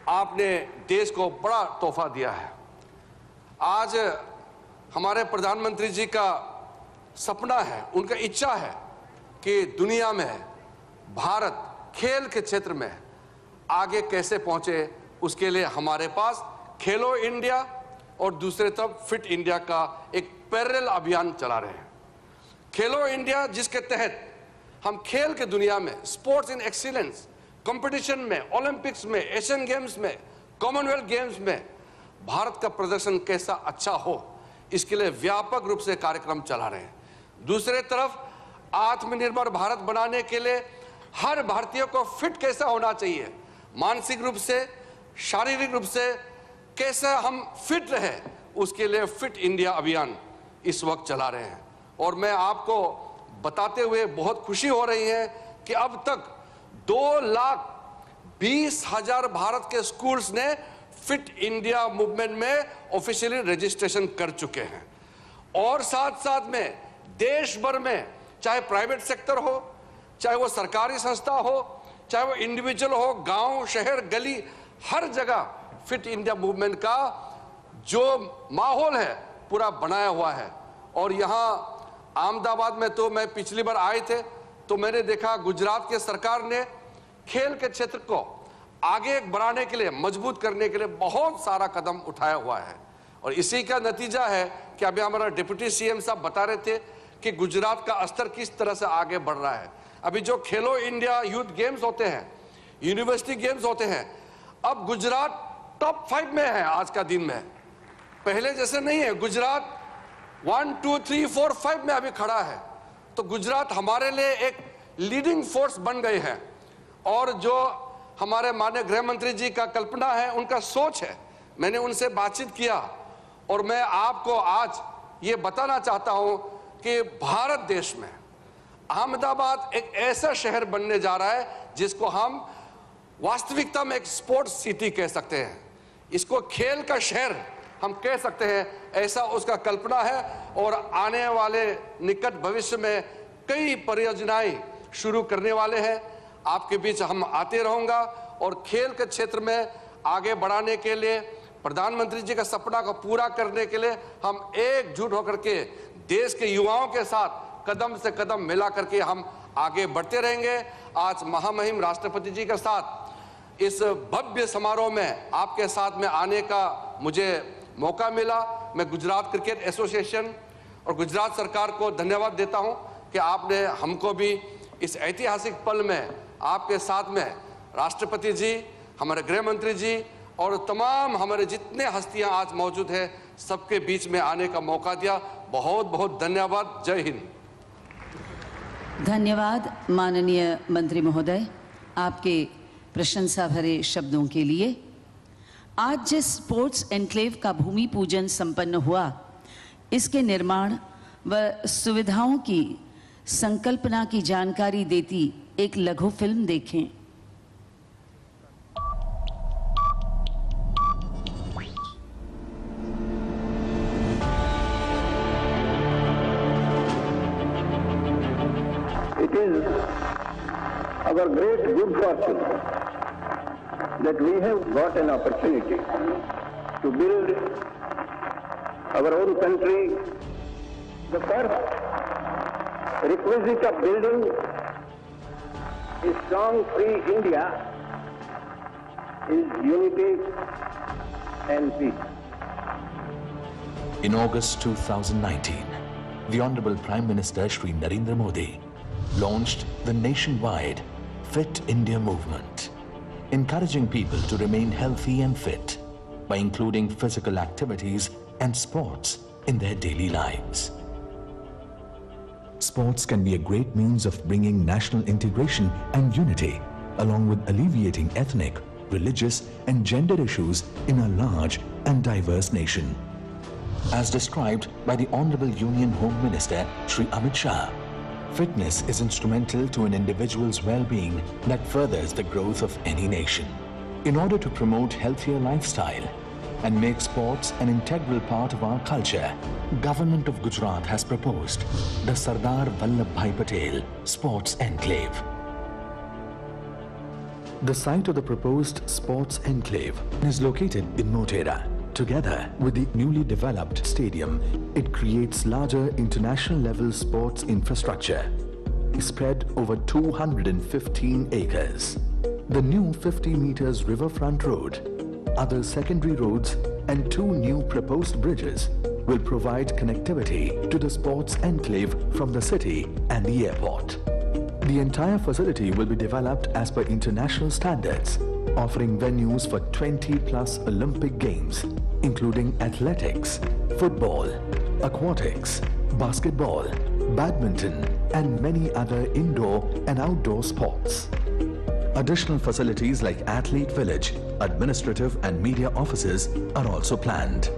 आपने देश को बड़ा तोहफा दिया है। आज हमारे प्रधानमंत्री जी का सपना है, उनका इच्छा है कि दुनिया में भारत खेल के क्षेत्र में आगे कैसे पहुंचे। उसके लिए हमारे पास खेलो इंडिया और दूसरे तरफ फिट इंडिया का एक पैरेलल अभियान चला रहे हैं। खेलो इंडिया जिसके तहत हम खेल के दुनिया में, स्पोर्ट्स इन एक्सीलेंस कंपटीशन में, ओलंपिक्स में, एशियन गेम्स में, कॉमनवेल्थ गेम्स में भारत का प्रदर्शन कैसा अच्छा हो, इसके लिए व्यापक रूप से कार्यक्रम चला रहे हैं। दूसरे तरफ आत्मनिर्भर भारत बनाने के लिए हर भारतीय को फिट कैसा होना चाहिए, मानसिक रूप से, शारीरिक रूप से कैसे हम फिट रहे, उसके लिए फिट इंडिया अभियान इस वक्त चला रहे हैं। और मैं आपको बताते हुए बहुत खुशी हो रही है कि अब तक 2,20,000 भारत के स्कूल्स ने फिट इंडिया मूवमेंट में ऑफिशियली रजिस्ट्रेशन कर चुके हैं। और साथ साथ में देश भर में, चाहे प्राइवेट सेक्टर हो, चाहे वो सरकारी संस्था हो, चाहे वो इंडिविजुअल हो, गांव, शहर, गली, हर जगह फिट इंडिया मूवमेंट का जो माहौल है पूरा बनाया हुआ है। और यहाँ अहमदाबाद में तो मैं पिछली बार आए थे तो मैंने देखा गुजरात के सरकार ने खेल के क्षेत्र को आगे बढ़ाने के लिए, मजबूत करने के लिए बहुत सारा कदम उठाया हुआ है। और इसी का नतीजा है कि अभी हमारा डिप्टी सीएम साहब बता रहे थे कि गुजरात का स्तर किस तरह से आगे बढ़ रहा है। अभी जो खेलो इंडिया यूथ गेम्स होते हैं, यूनिवर्सिटी गेम्स होते हैं, अब गुजरात टॉप 5 में है आज का दिन में, पहले जैसे नहीं है। गुजरात 1, 2, 3, 4, 5 में अभी खड़ा है। तो गुजरात हमारे लिए एक लीडिंग फोर्स बन गए हैं। और जो हमारे माननीय गृह मंत्री जी का कल्पना है, उनका सोच है, मैंने उनसे बातचीत किया और मैं आपको आज ये बताना चाहता हूं कि भारत देश में अहमदाबाद एक ऐसा शहर बनने जा रहा है जिसको हम वास्तविकता में एक स्पोर्ट्स सिटी कह सकते हैं। इसको खेल का शहर हम कह सकते हैं, ऐसा उसका कल्पना है। और आने वाले निकट भविष्य में कई परियोजनाएं शुरू करने वाले हैं। आपके बीच हम आते रहूंगा और खेल के क्षेत्र में आगे बढ़ाने के लिए, प्रधानमंत्री जी का सपना को पूरा करने के लिए हम एकजुट होकर के देश के युवाओं के साथ कदम से कदम मिला करके हम आगे बढ़ते रहेंगे। आज महामहिम राष्ट्रपति जी के साथ इस भव्य समारोह में आपके साथ में आने का मुझे मौका मिला। मैं गुजरात क्रिकेट एसोसिएशन और गुजरात सरकार को धन्यवाद देता हूं कि आपने हमको भी इस ऐतिहासिक पल में आपके साथ में राष्ट्रपति जी, हमारे गृह मंत्री जी और तमाम हमारे जितने हस्तियां आज मौजूद हैं, सबके बीच में आने का मौका दिया। बहुत बहुत धन्यवाद। जय हिंद। धन्यवाद माननीय मंत्री महोदय, आपके प्रशंसा भरे शब्दों के लिए। आज जिस स्पोर्ट्स एनक्लेव का भूमि पूजन संपन्न हुआ, इसके निर्माण व सुविधाओं की संकल्पना की जानकारी देती एक लघु फिल्म देखें। It is our great good fortune that we have got an opportunity to build our own country. The first requisite of building a strong, free India is unity and peace. In August 2019, the Honorable Prime Minister Shri Narendra Modi launched the nationwide Fit India movement, encouraging people to remain healthy and fit by including physical activities and sports in their daily lives. Sports can be a great means of bringing national integration and unity, along with alleviating ethnic, religious and gender issues in a large and diverse nation. As described by the Honorable Union Home Minister Shri Amit Shah, fitness is instrumental to an individual's well-being that furthers the growth of any nation. In order to promote healthier lifestyle and make sports an integral part of our culture, Government of Gujarat has proposed the Sardar Vallabhbhai Patel Sports Enclave. The site of the proposed Sports Enclave is located in Motera. Together with the newly developed stadium, it creates larger international level sports infrastructure spread over 215 acres. The new 50 meters riverfront road, other secondary roads and 2 new proposed bridges will provide connectivity to the sports enclave from the city and the airport. The entire facility will be developed as per international standards, offering venues for 20+ Olympic Games, including athletics, football, aquatics, basketball, badminton, and many other indoor and outdoor sports. Additional facilities like Athlete Village, administrative and media offices are also planned.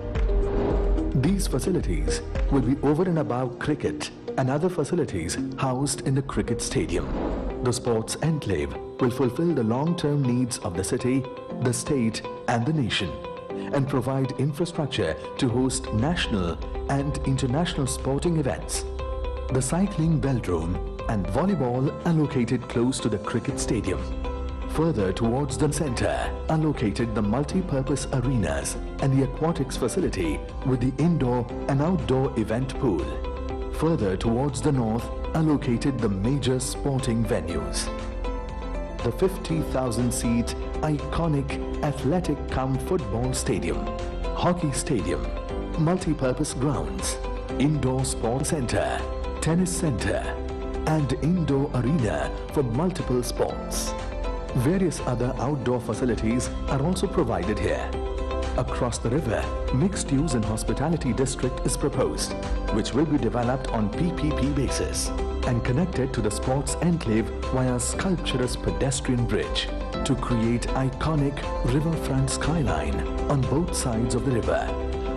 These facilities will be over and above cricket and other facilities housed in the cricket stadium. The sports enclave will fulfill the long-term needs of the city, the state and the nation, and provide infrastructure to host national and international sporting events. The cycling velodrome and volleyball are located close to the cricket stadium. Further towards the center are located the multi-purpose arenas and the aquatics facility with the indoor and outdoor event pool. Further towards the north are located the major sporting venues. The 50,000-seat iconic athletic cum football stadium, hockey stadium, multi-purpose grounds, indoor sports center, tennis center, and indoor arena for multiple sports. Various other outdoor facilities are also provided here. Across the river, mixed use and hospitality district is proposed, which will be developed on PPP basis and connected to the sports enclave via sculpturous pedestrian bridge to create iconic riverfront skyline on both sides of the river.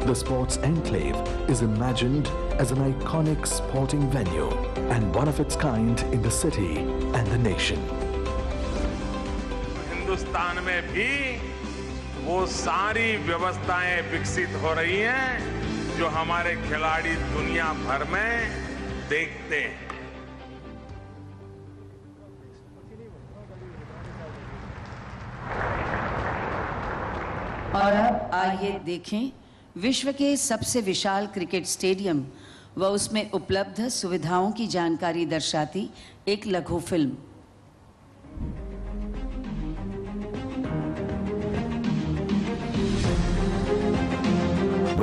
The sports enclave is imagined as an iconic sporting venue and one of its kind in the city and the nation. Hindustan में भी वो सारी व्यवस्थाएं विकसित हो रही हैं जो हमारे खिलाड़ी दुनिया भर में देखते हैं। और अब आइए देखें विश्व के सबसे विशाल क्रिकेट स्टेडियम व उसमें उपलब्ध सुविधाओं की जानकारी दर्शाती एक लघु film.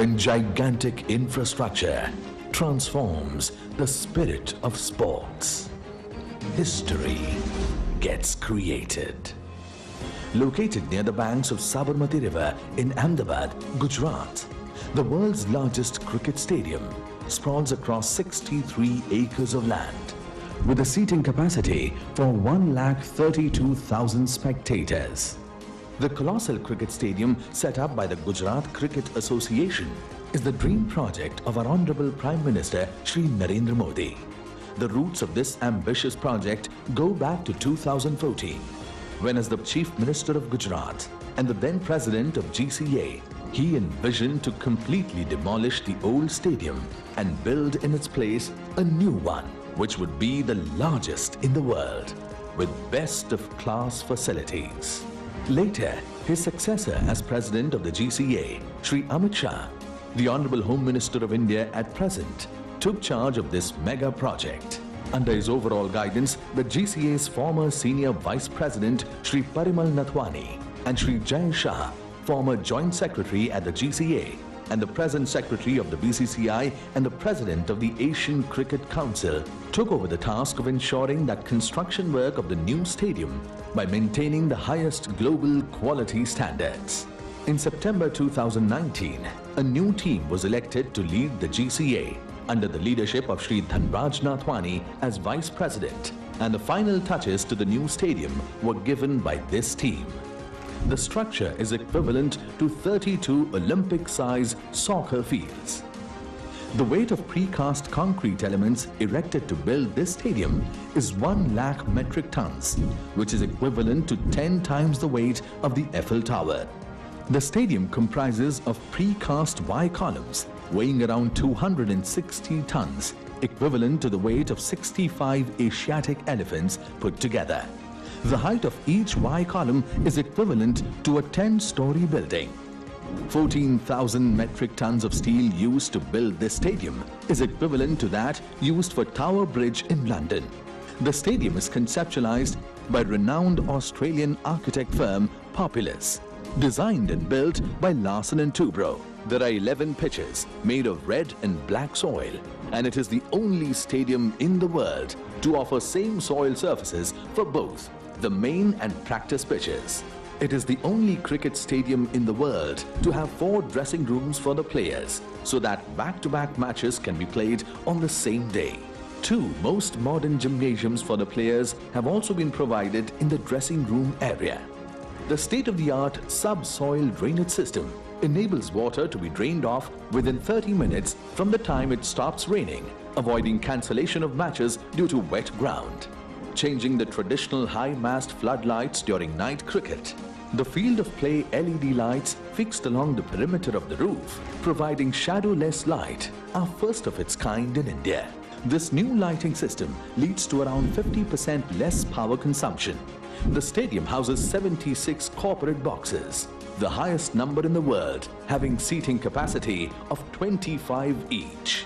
when gigantic infrastructure transforms the spirit of sports. History gets created. Located near the banks of Sabarmati River in Ahmedabad, Gujarat, the world's largest cricket stadium sprawls across 63 acres of land with a seating capacity for 132,000 spectators. The colossal cricket stadium set up by the Gujarat Cricket Association is the dream project of our Honorable Prime Minister Shri Narendra Modi. The roots of this ambitious project go back to 2014, when as the Chief Minister of Gujarat and the then President of GCA, he envisioned to completely demolish the old stadium and build in its place a new one, which would be the largest in the world, with best of class facilities. Later, his successor as President of the GCA, Shri Amit Shah, the Honorable Home Minister of India at present, took charge of this mega project. Under his overall guidance, the GCA's former Senior Vice President Shri Parimal Nathwani and Shri Jay Shah, former Joint Secretary at the GCA and the present Secretary of the BCCI and the President of the Asian Cricket Council, took over the task of ensuring that construction work of the new stadium by maintaining the highest global quality standards. In September 2019, a new team was elected to lead the GCA under the leadership of Shri Dhanraj Nathwani as Vice President, and the final touches to the new stadium were given by this team. The structure is equivalent to 32 Olympic-size soccer fields. The weight of precast concrete elements erected to build this stadium is 1 lakh metric tons, which is equivalent to 10 times the weight of the Eiffel Tower. The stadium comprises of precast Y columns weighing around 260 tons, equivalent to the weight of 65 Asiatic elephants put together. The height of each Y column is equivalent to a 10-story building. 14,000 metric tons of steel used to build this stadium is equivalent to that used for Tower Bridge in London. The stadium is conceptualized by renowned Australian architect firm Populous, designed and built by Larsen & Toubro. There are 11 pitches made of red and black soil, and it is the only stadium in the world to offer same soil surfaces for both the main and practice pitches. It is the only cricket stadium in the world to have 4 dressing rooms for the players, so that back-to-back matches can be played on the same day. 2 most modern gymnasiums for the players have also been provided in the dressing room area. The state-of-the-art subsoil drainage system enables water to be drained off within 30 minutes from the time it stops raining, avoiding cancellation of matches due to wet ground. Changing the traditional high-mast floodlights during night cricket. The field of play LED lights fixed along the perimeter of the roof, providing shadowless light, are first of its kind in India. This new lighting system leads to around 50% less power consumption. The stadium houses 76 corporate boxes, the highest number in the world, having seating capacity of 25 each.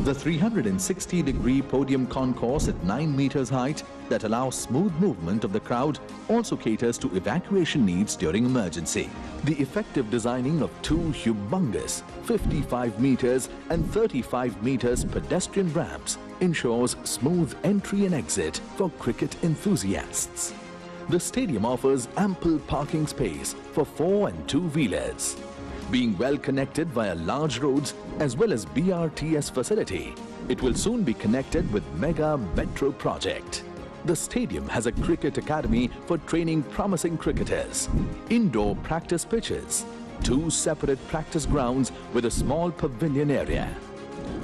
The 360-degree podium concourse at 9 meters height that allows smooth movement of the crowd also caters to evacuation needs during emergency. The effective designing of 2 humongous 55 meters and 35 meters pedestrian ramps ensures smooth entry and exit for cricket enthusiasts. The stadium offers ample parking space for 4 and 2-wheelers. Being well connected via large roads as well as BRTS facility, it will soon be connected with Mega Metro project. The stadium has a cricket academy for training promising cricketers, indoor practice pitches, 2 separate practice grounds with a small pavilion area.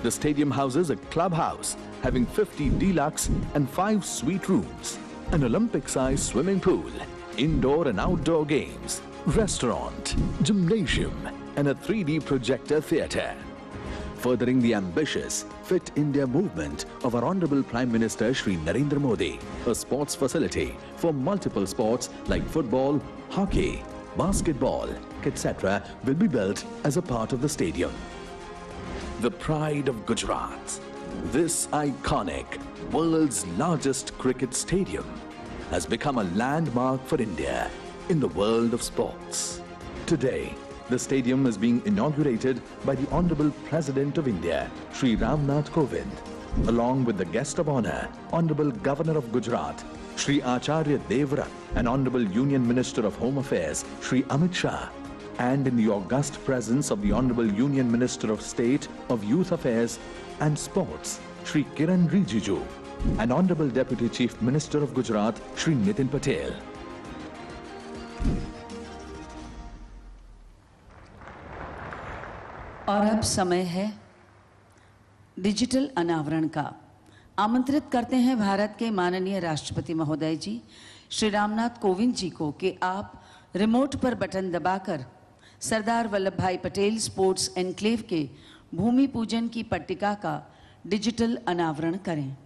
The stadium houses a clubhouse having 50 deluxe and 5 suite rooms, an Olympic-sized swimming pool, indoor and outdoor games, restaurant, gymnasium, and a 3D projector theatre. Furthering the ambitious Fit India movement of our Honorable Prime Minister Shri Narendra Modi, a sports facility for multiple sports like football, hockey, basketball, etc. will be built as a part of the stadium. The pride of Gujarat, this iconic, world's largest cricket stadium, has become a landmark for India in the world of sports. Today, The stadium is being inaugurated by the Honorable President of India, Shri Ramnath Kovind, along with the guest of honor, Honorable Governor of Gujarat, Shri Acharya Devvrat, and Honorable Union Minister of Home Affairs, Shri Amit Shah, and in the august presence of the Honorable Union Minister of State of Youth Affairs and Sports, Shri Kiran Rijiju, and Honorable Deputy Chief Minister of Gujarat, Shri Nitin Patel. और अब समय है digital अनावरण का। आमंत्रित करते हैं भारत के माननीय राष्ट्रपति महोदय जी श्री रामनाथ कोविंद जी को कि आप रिमोट पर बटन दबाकर सरदार वल्लभ भाई पटेल स्पोर्ट्स एनक्लेव के भूमि पूजन की पट्टिका का डिजिटल अनावरण करें।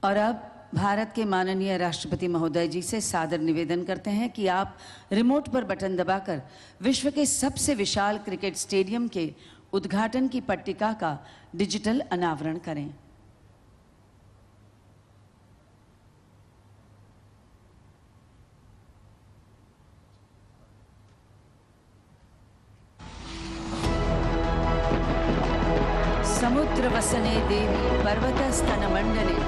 और अब भारत के माननीय राष्ट्रपति महोदय जी से सादर निवेदन करते हैं कि आप रिमोट पर बटन दबाकर विश्व के सबसे विशाल क्रिकेट स्टेडियम के उद्घाटन की पट्टिका का डिजिटल अनावरण करें। समुद्र वसने देवी पर्वतस्तन मंडले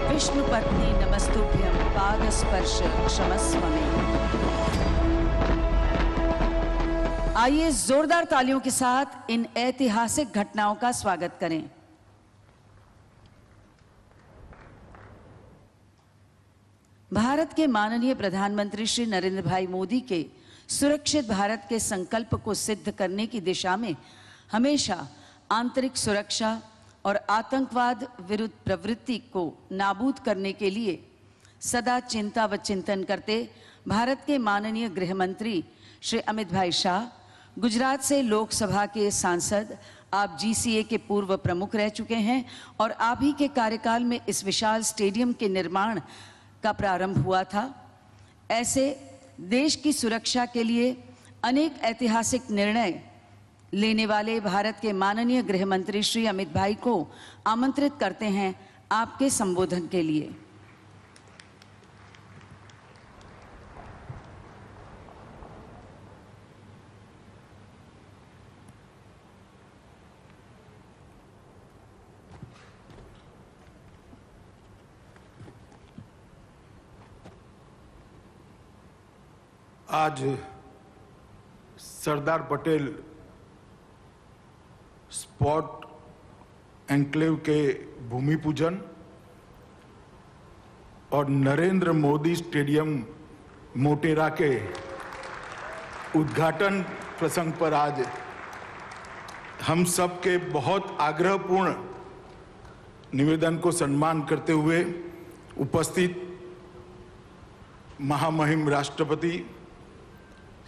विष्णु पत्नी नमस्तुभ्यं पादस्पर्श क्षमस्व मे। आइए जोरदार तालियों के साथ इन ऐतिहासिक घटनाओं का स्वागत करें। भारत के माननीय प्रधानमंत्री श्री नरेंद्र भाई मोदी के सुरक्षित भारत के संकल्प को सिद्ध करने की दिशा में हमेशा आंतरिक सुरक्षा और आतंकवाद विरुद्ध प्रवृत्ति को नाबूद करने के लिए सदा चिंता व चिंतन करते भारत के माननीय गृह मंत्री श्री अमित भाई शाह, गुजरात से लोकसभा के सांसद, आप GCA के पूर्व प्रमुख रह चुके हैं और आप ही के कार्यकाल में इस विशाल स्टेडियम के निर्माण का प्रारंभ हुआ था। ऐसे देश की सुरक्षा के लिए अनेक ऐतिहासिक निर्णय लेने वाले भारत के माननीय गृह मंत्री श्री अमित भाई को आमंत्रित करते हैं आपके संबोधन के लिए। आज सरदार पटेल स्पोर्ट एनक्लेव के भूमि पूजन और नरेंद्र मोदी स्टेडियम मोटेरा के उद्घाटन प्रसंग पर आज हम सब के बहुत आग्रहपूर्ण निवेदन को सम्मान करते हुए उपस्थित महामहिम राष्ट्रपति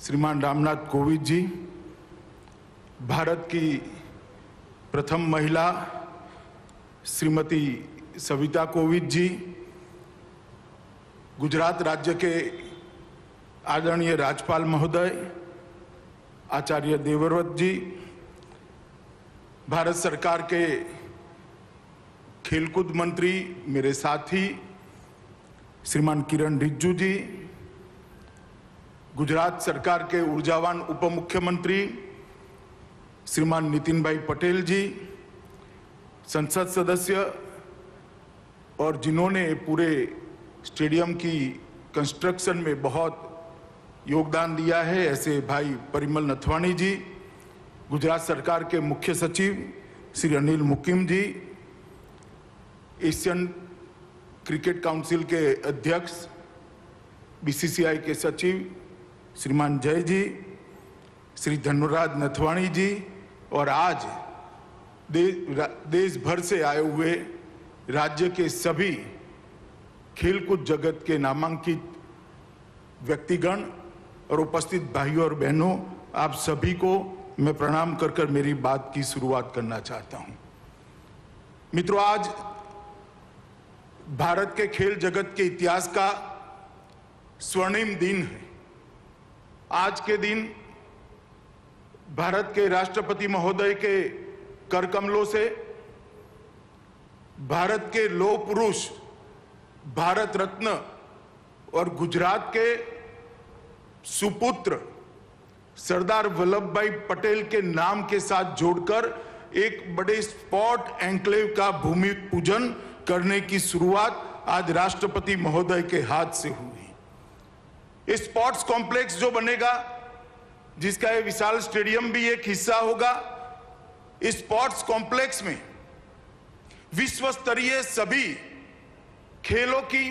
श्रीमान रामनाथ कोविंद जी, भारत की प्रथम महिला श्रीमती सविता कोविंद जी, गुजरात राज्य के आदरणीय राज्यपाल महोदय आचार्य देवव्रत जी, भारत सरकार के खेलकूद मंत्री मेरे साथी श्रीमान किरण रिजिजू जी, गुजरात सरकार के ऊर्जावान उप मुख्यमंत्री श्रीमान नितिन भाई पटेल जी, संसद सदस्य और जिन्होंने पूरे स्टेडियम की कंस्ट्रक्शन में बहुत योगदान दिया है, ऐसे भाई परिमल नथवाणी जी, गुजरात सरकार के मुख्य सचिव श्री अनिल मुकिम जी, एशियन क्रिकेट काउंसिल के अध्यक्ष BCCI के सचिव श्रीमान जय जी, श्री धनुराज नथवाणी जी और आज देश भर से आए हुए राज्य के सभी खेलकूद जगत के नामांकित व्यक्तिगण और उपस्थित भाइयों और बहनों, आप सभी को मैं प्रणाम कर मेरी बात की शुरुआत करना चाहता हूं। मित्रों, आज भारत के खेल जगत के इतिहास का स्वर्णिम दिन है। आज के दिन भारत के राष्ट्रपति महोदय के कर कमलों से भारत के लौह पुरुष, भारत रत्न और गुजरात के सुपुत्र सरदार वल्लभ भाई पटेल के नाम के साथ जोड़कर एक बड़े स्पोर्ट एन्क्लेव का भूमि पूजन करने की शुरुआत आज राष्ट्रपति महोदय के हाथ से हुई। इस स्पोर्ट्स कॉम्प्लेक्स जो बनेगा, जिसका ये विशाल स्टेडियम भी एक हिस्सा होगा, इस स्पोर्ट्स कॉम्प्लेक्स में विश्व स्तरीय सभी खेलों की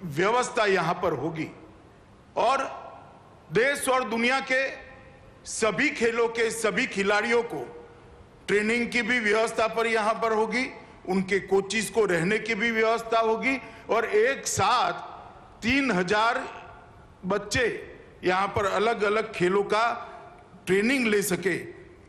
व्यवस्था यहां पर होगी और देश और दुनिया के सभी खेलों के सभी खिलाड़ियों को ट्रेनिंग की भी व्यवस्था पर यहां पर होगी, उनके कोचिज को रहने की भी व्यवस्था होगी और एक साथ 3000 बच्चे यहां पर अलग अलग खेलों का ट्रेनिंग ले सके,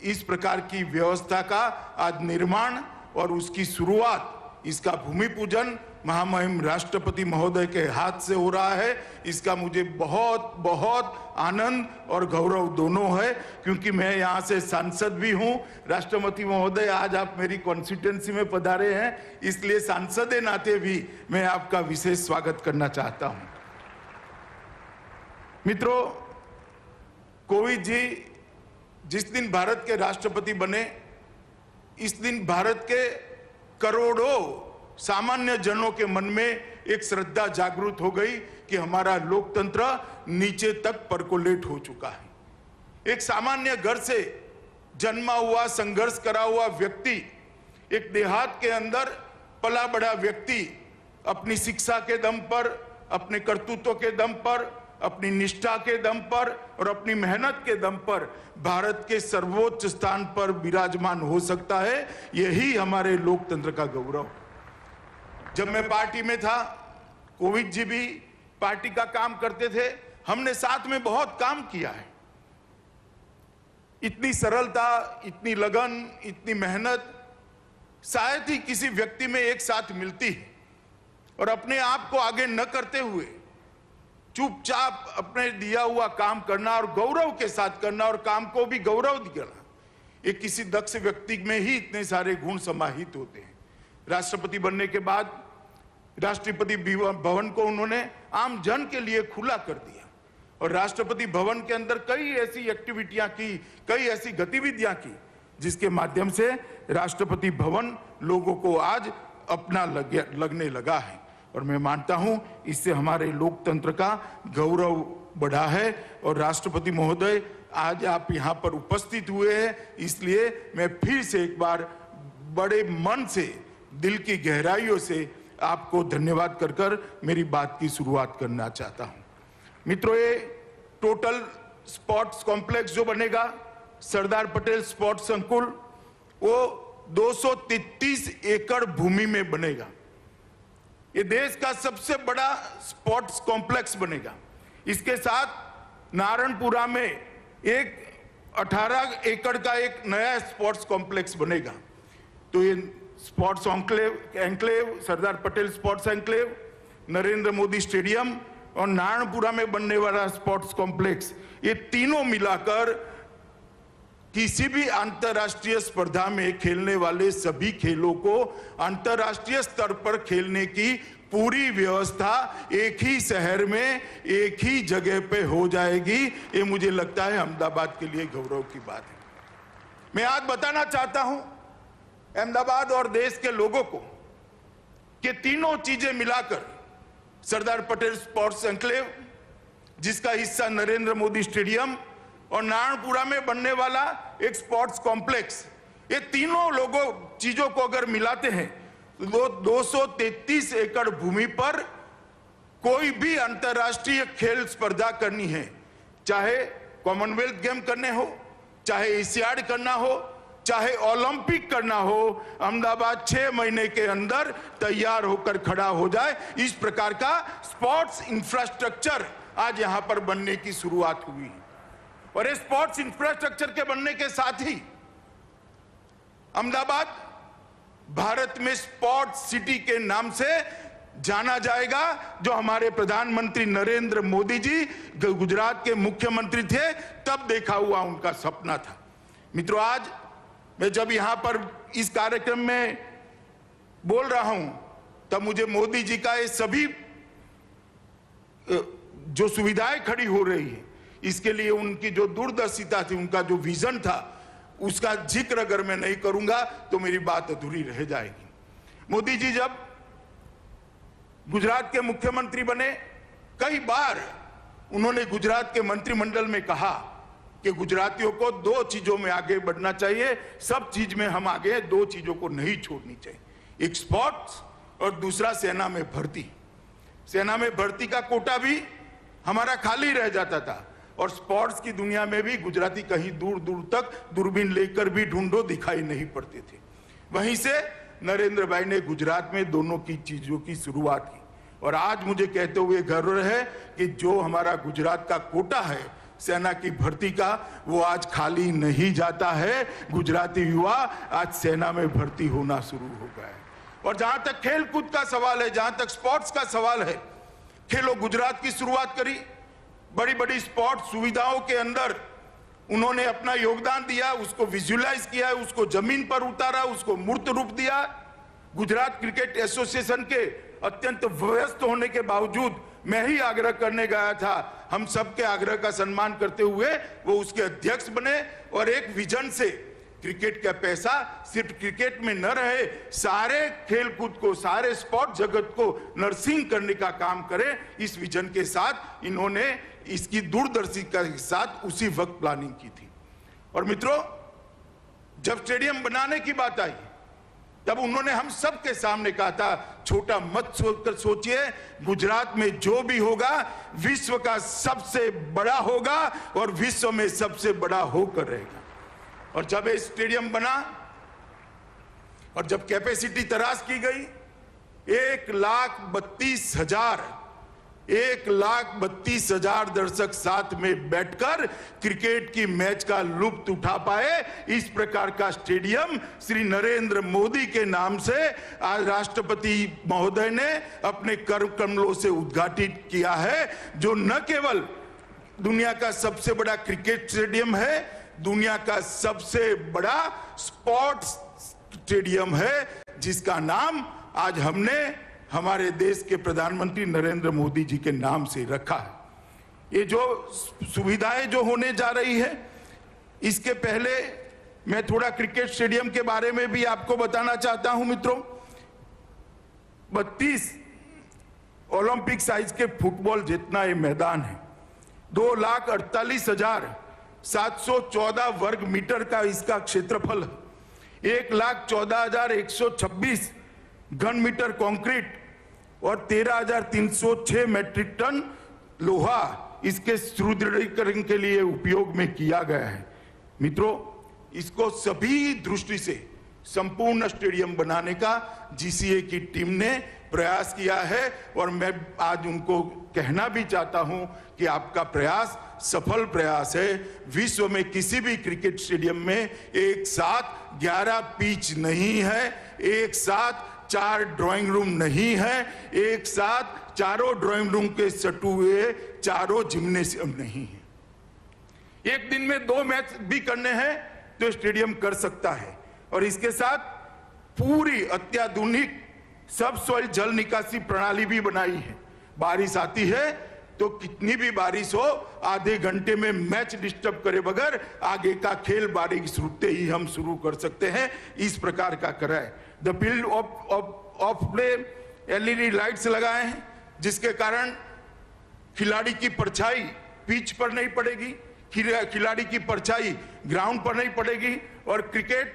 इस प्रकार की व्यवस्था का आज निर्माण और उसकी शुरुआत, इसका भूमि पूजन महामहिम राष्ट्रपति महोदय के हाथ से हो रहा है। इसका मुझे बहुत बहुत आनंद और गौरव दोनों है, क्योंकि मैं यहाँ से सांसद भी हूँ। राष्ट्रपति महोदय, आज आप मेरी कॉन्स्टिट्यूएंसी में पधारे हैं, इसलिए सांसद के नाते भी मैं आपका विशेष स्वागत करना चाहता हूँ। मित्रों, कोविंद जी जिस दिन भारत के राष्ट्रपति बने, इस दिन भारत के करोड़ों सामान्य जनों के मन में एक श्रद्धा जागृत हो गई कि हमारा लोकतंत्र नीचे तक परकोलेट हो चुका है। एक सामान्य घर से जन्मा हुआ, संघर्ष करा हुआ व्यक्ति, एक देहात के अंदर पला बड़ा व्यक्ति अपनी शिक्षा के दम पर, अपने कर्तृत्व के दम पर, अपनी निष्ठा के दम पर और अपनी मेहनत के दम पर भारत के सर्वोच्च स्थान पर विराजमान हो सकता है। यही हमारे लोकतंत्र का गौरव। जब मैं पार्टी में था, कोविंद जी भी पार्टी का काम करते थे, हमने साथ में बहुत काम किया है। इतनी सरलता, इतनी लगन, इतनी मेहनत शायद ही किसी व्यक्ति में एक साथ मिलती है। और अपने आप को आगे न करते हुए चुपचाप अपने दिया हुआ काम करना और गौरव के साथ करना और काम को भी गौरव देना, ये किसी दक्ष व्यक्ति में ही इतने सारे गुण समाहित होते हैं। राष्ट्रपति बनने के बाद राष्ट्रपति भवन को उन्होंने आम जन के लिए खुला कर दिया और राष्ट्रपति भवन के अंदर कई ऐसी एक्टिविटियां की, कई ऐसी गतिविधियां की, जिसके माध्यम से राष्ट्रपति भवन लोगों को आज अपना लगने लगा है। और मैं मानता हूं इससे हमारे लोकतंत्र का गौरव बढ़ा है। और राष्ट्रपति महोदय, आज आप यहां पर उपस्थित हुए हैं, इसलिए मैं फिर से एक बार बड़े मन से, दिल की गहराइयों से आपको धन्यवाद कर मेरी बात की शुरुआत करना चाहता हूं। मित्रों, ये टोटल स्पोर्ट्स कॉम्प्लेक्स जो बनेगा, सरदार पटेल स्पोर्ट्स संकुल, वो 233 एकड़ भूमि में बनेगा। ये देश का सबसे बड़ा स्पोर्ट्स कॉम्प्लेक्स बनेगा। इसके साथ नारायणपुरा में एक 18 एकड़ का एक नया स्पोर्ट्स कॉम्प्लेक्स बनेगा। तो ये sports enclave, Sardar Patel sports enclave, Narendra Modi stadium और नारायणपुरा में बनने वाला स्पोर्ट्स कॉम्प्लेक्स, ये तीनों मिलाकर किसी भी अंतर्राष्ट्रीय स्पर्धा में खेलने वाले सभी खेलों को अंतर्राष्ट्रीय स्तर पर खेलने की पूरी व्यवस्था एक ही शहर में, एक ही जगह पे हो जाएगी। ये मुझे लगता है अहमदाबाद के लिए गौरव की बात है। मैं आज बताना चाहता हूं अहमदाबाद और देश के लोगों को कि तीनों चीजें मिलाकर सरदार पटेल स्पोर्ट्स एन्क्लेव, जिसका हिस्सा नरेंद्र मोदी स्टेडियम और नारायणपुरा में बनने वाला एक स्पोर्ट्स कॉम्प्लेक्स, ये तीनों चीजों को अगर मिलाते हैं तो 233 एकड़ भूमि पर कोई भी अंतर्राष्ट्रीय खेल स्पर्धा करनी है, चाहे कॉमनवेल्थ गेम करने हो, चाहे एशियाड करना हो, चाहे ओलंपिक करना हो, अहमदाबाद 6 महीने के अंदर तैयार होकर खड़ा हो जाए। इस प्रकार का स्पोर्ट्स इंफ्रास्ट्रक्चर आज यहां पर बनने की शुरुआत हुई है। और इस स्पोर्ट्स इंफ्रास्ट्रक्चर के बनने के साथ ही अहमदाबाद भारत में स्पोर्ट्स सिटी के नाम से जाना जाएगा जो हमारे प्रधानमंत्री नरेंद्र मोदी जी गुजरात के मुख्यमंत्री थे तब देखा हुआ उनका सपना था। मित्रों, आज मैं जब यहां पर इस कार्यक्रम में बोल रहा हूं तब मुझे मोदी जी का ये सभी जो सुविधाएं खड़ी हो रही है इसके लिए उनकी जो दूरदर्शिता थी, उनका जो विजन था, उसका जिक्र अगर मैं नहीं करूंगा तो मेरी बात अधूरी रह जाएगी। मोदी जी जब गुजरात के मुख्यमंत्री बने, कई बार उन्होंने गुजरात के मंत्रिमंडल में कहा कि गुजरातियों को 2 चीजों में आगे बढ़ना चाहिए, सब चीज में हम आगे, 2 चीजों को नहीं छोड़नी चाहिए, एक स्पोर्ट्स और दूसरा सेना में भर्ती। सेना में भर्ती का कोटा भी हमारा खाली रह जाता था और स्पोर्ट्स की दुनिया में भी गुजराती कहीं दूर दूर तक दूरबीन लेकर भी ढूंढो दिखाई नहीं पड़ते थे। वहीं से नरेंद्र भाई ने गुजरात में दोनों की चीजों की शुरुआत की और आज मुझे कहते हुए गर्व है कि जो हमारा गुजरात का कोटा है सेना की भर्ती का, वो आज खाली नहीं जाता है। गुजराती युवा आज सेना में भर्ती होना शुरू हो गया है। और जहां तक खेल कूद का सवाल है, जहां तक स्पोर्ट्स का सवाल है, खेलो गुजरात की शुरुआत करी, बड़ी बड़ी स्पोर्ट्स सुविधाओं के अंदर उन्होंने अपना योगदान दिया, उसको विजुअलाइज किया, उसको जमीन पर उतारा, उसको मूर्त रूप दिया। गुजरात क्रिकेट एसोसिएशन के अत्यंत व्यस्त होने के बावजूद मैं ही आग्रह करने गया था, हम सबके आग्रह का सम्मान करते हुए वो उसके अध्यक्ष बने और एक विजन से क्रिकेट का पैसा सिर्फ क्रिकेट में न रहे, सारे खेलकूद को, सारे स्पोर्ट जगत को नर्सिंग करने का काम करें, इस विजन के साथ इन्होंने इसकी दूरदर्शिता के साथ उसी वक्त प्लानिंग की थी। और मित्रों, जब स्टेडियम बनाने की बात आई तब उन्होंने हम सब के सामने कहा था, छोटा मत सोचकर सोचिए, गुजरात में जो भी होगा विश्व का सबसे बड़ा होगा और विश्व में सबसे बड़ा होकर रहेगा। और जब ये स्टेडियम बना और जब कैपेसिटी तराश की गई, 1,32,000 दर्शक साथ में बैठकर क्रिकेट की मैच का लुत्फ उठा पाए, इस प्रकार का स्टेडियम श्री नरेंद्र मोदी के नाम से आज राष्ट्रपति महोदय ने अपने कर कमलों से उद्घाटित किया है, जो न केवल दुनिया का सबसे बड़ा क्रिकेट स्टेडियम है, दुनिया का सबसे बड़ा स्पोर्ट्स स्टेडियम है, जिसका नाम आज हमने हमारे देश के प्रधानमंत्री नरेंद्र मोदी जी के नाम से रखा है। ये जो सुविधाएं जो होने जा रही है, इसके पहले मैं थोड़ा क्रिकेट स्टेडियम के बारे में भी आपको बताना चाहता हूं। मित्रों, 32 ओलंपिक साइज के फुटबॉल जितना ये मैदान है, 2,48,714 वर्ग मीटर का इसका क्षेत्रफल है, 1,14,126 घन मीटर कंक्रीट और 13,306 मैट्रिक टन लोहा इसके सुदृढ़ीकरण के लिए उपयोग में किया गया है। मित्रों, इसको सभी दृष्टि से संपूर्ण स्टेडियम बनाने का जीसीए की टीम ने प्रयास किया है और मैं आज उनको कहना भी चाहता हूं कि आपका प्रयास सफल प्रयास है। विश्व में किसी भी क्रिकेट स्टेडियम में एक साथ 11 पिच नहीं है, एक साथ 4 ड्राइंग रूम नहीं है, एक साथ चारों ड्राइंग रूम के सटू हुए चारों जिम्नेशियम नहीं है। एक दिन में 2 मैच भी करने हैं तो स्टेडियम कर सकता है और इसके साथ पूरी अत्याधुनिक सब सॉइल जल निकासी प्रणाली भी बनाई है। बारिश आती है तो कितनी भी बारिश हो, आधे घंटे में मैच डिस्टर्ब करे बगैर आगे का खेल बारिश रुकते ही हम शुरू कर सकते हैं, इस प्रकार का करा है। The field of play LED lights लगाए हैं, जिसके कारण खिलाड़ी की परछाई पिच पर नहीं पड़ेगी, खिलाड़ी की परछाई ग्राउंड पर नहीं पड़ेगी और क्रिकेट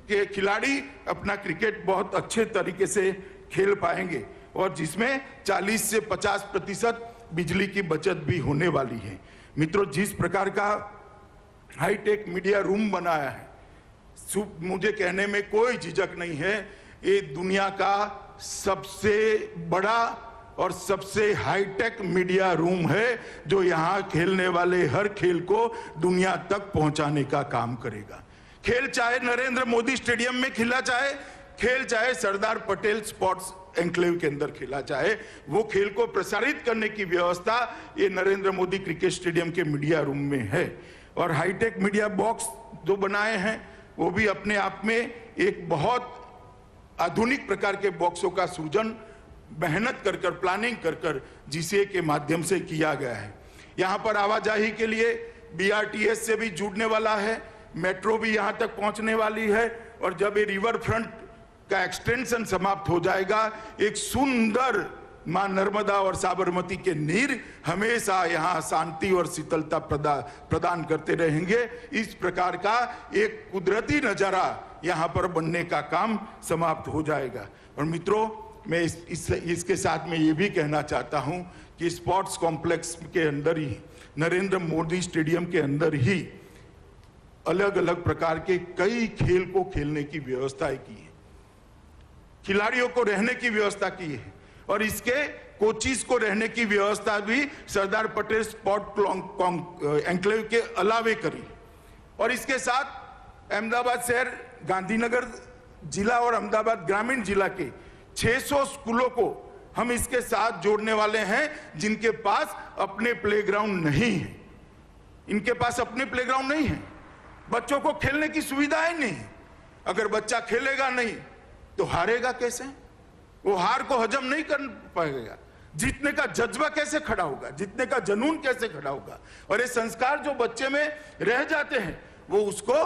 के खिलाड़ी अपना क्रिकेट बहुत अच्छे तरीके से खेल पाएंगे और जिसमें 40 से 50% बिजली की बचत भी होने वाली है। मित्रों, जिस प्रकार का हाईटेक मीडिया रूम बनाया है, मुझे कहने में कोई झिझक नहीं है, ये दुनिया का सबसे बड़ा और सबसे हाईटेक मीडिया रूम है, जो यहाँ खेलने वाले हर खेल को दुनिया तक पहुंचाने का काम करेगा। खेल चाहे नरेंद्र मोदी स्टेडियम में खेला, चाहे खेल चाहे सरदार पटेल स्पोर्ट्स एन्क्लेव के अंदर खेला जाए, वो खेल को प्रसारित करने की व्यवस्था ये नरेंद्र मोदी क्रिकेट स्टेडियम के मीडिया रूम में है। और हाईटेक मीडिया बॉक्स जो बनाए हैं वो भी अपने आप में एक बहुत आधुनिक प्रकार के बॉक्सों का सृजन मेहनत कर कर प्लानिंग कर कर जीसीए के माध्यम से किया गया है। यहाँ पर आवाजाही के लिए बीआरटीएस से भी जुड़ने वाला है, मेट्रो भी यहाँ तक पहुँचने वाली है, और जब ये रिवर फ्रंट का एक्सटेंशन समाप्त हो जाएगा, एक सुंदर मां नर्मदा और साबरमती के नीर हमेशा यहाँ शांति और शीतलता प्रदान करते रहेंगे। इस प्रकार का एक कुदरती नजारा यहाँ पर बनने का काम समाप्त हो जाएगा। और मित्रों, मैं इसके साथ में ये भी कहना चाहता हूँ कि स्पोर्ट्स कॉम्प्लेक्स के अंदर ही, नरेंद्र मोदी स्टेडियम के अंदर ही अलग अलग प्रकार के कई खेल को खेलने की व्यवस्थाएं की है, खिलाड़ियों को रहने की व्यवस्था की है, और इसके कोचिज को रहने की व्यवस्था भी सरदार पटेल स्पोर्ट एन्क्लेव के अलावे करी। और इसके साथ अहमदाबाद शहर, गांधीनगर जिला और अहमदाबाद ग्रामीण जिला के 600 स्कूलों को हम इसके साथ जोड़ने वाले हैं, जिनके पास अपने प्लेग्राउंड नहीं है। इनके पास अपने प्लेग्राउंड नहीं है, बच्चों को खेलने की सुविधाएं नहीं। अगर बच्चा खेलेगा नहीं तो हारेगा कैसे? वो हार को हजम नहीं कर पाएगा। जीतने का जज्बा कैसे खड़ा होगा? जीतने का जुनून कैसे खड़ा होगा? और ये संस्कार जो बच्चे में रह जाते हैं, वो उसको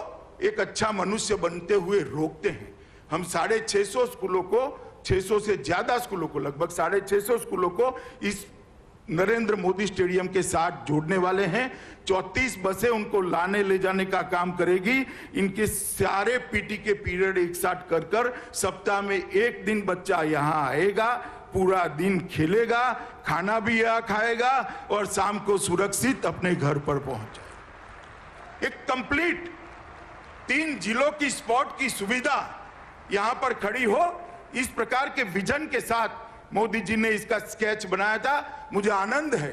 एक अच्छा मनुष्य बनते हुए रोकते हैं। हम 650 स्कूलों को, 600 से ज्यादा स्कूलों को, लगभग 650 स्कूलों को इस नरेंद्र मोदी स्टेडियम के साथ जोड़ने वाले हैं। 34 बसें उनको लाने ले जाने का काम करेगी। इनके सारे पीटी के पीरियड एक साथ कर कर सप्ताह में एक दिन बच्चा यहाँ आएगा, पूरा दिन खेलेगा, खाना भी यहाँ खाएगा और शाम को सुरक्षित अपने घर पर पहुंच जाएगा। एक कंप्लीट 3 जिलों की स्पोर्ट की सुविधा यहाँ पर खड़ी हो, इस प्रकार के विजन के साथ मोदी जी ने इसका स्केच बनाया था। मुझे आनंद है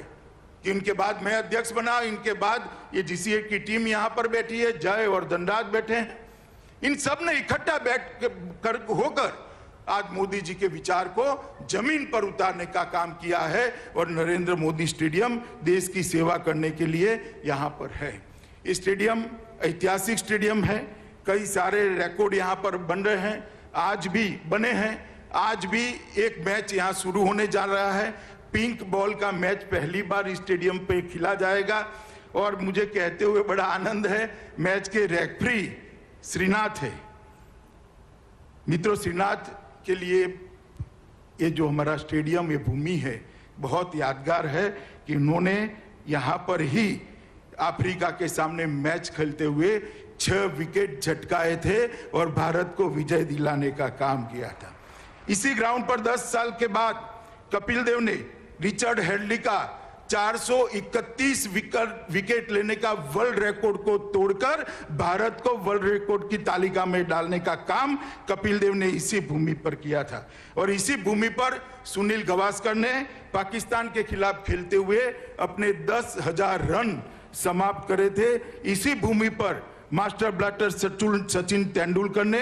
कि इनके बाद मैं अध्यक्ष बना, इनके बाद ये जीसीए की टीम यहाँ पर बैठी है, जय और धनराज बैठे हैं। इन सब ने इकट्ठा बैठ कर होकर आज मोदी जी के विचार को जमीन पर उतारने का काम किया है, और नरेंद्र मोदी स्टेडियम देश की सेवा करने के लिए यहाँ पर है। ये स्टेडियम ऐतिहासिक स्टेडियम है, कई सारे रिकॉर्ड यहाँ पर बन रहे हैं, आज भी बने हैं। आज भी एक मैच यहाँ शुरू होने जा रहा है। पिंक बॉल का मैच पहली बार इस स्टेडियम पे खेला जाएगा, और मुझे कहते हुए बड़ा आनंद है, मैच के रेफरी श्रीनाथ है। मित्रों, श्रीनाथ के लिए ये जो हमारा स्टेडियम, ये भूमि है, बहुत यादगार है कि उन्होंने यहाँ पर ही अफ्रीका के सामने मैच खेलते हुए 6 विकेट झटकाए थे और भारत को विजय दिलाने का काम किया था। इसी ग्राउंड पर 10 साल के बाद कपिल देव ने रिचर्ड हेडली का 431 विकेट लेने का वर्ल्ड रिकॉर्ड को तोड़कर भारत को वर्ल्ड रिकॉर्ड की तालिका में डालने का काम कपिल देव ने इसी भूमि पर किया था। और इसी भूमि पर सुनील गावस्कर ने पाकिस्तान के खिलाफ खेलते हुए अपने 10,000 रन समाप्त करे थे। इसी भूमि पर मास्टर ब्लास्टर सचिन तेंदुलकर ने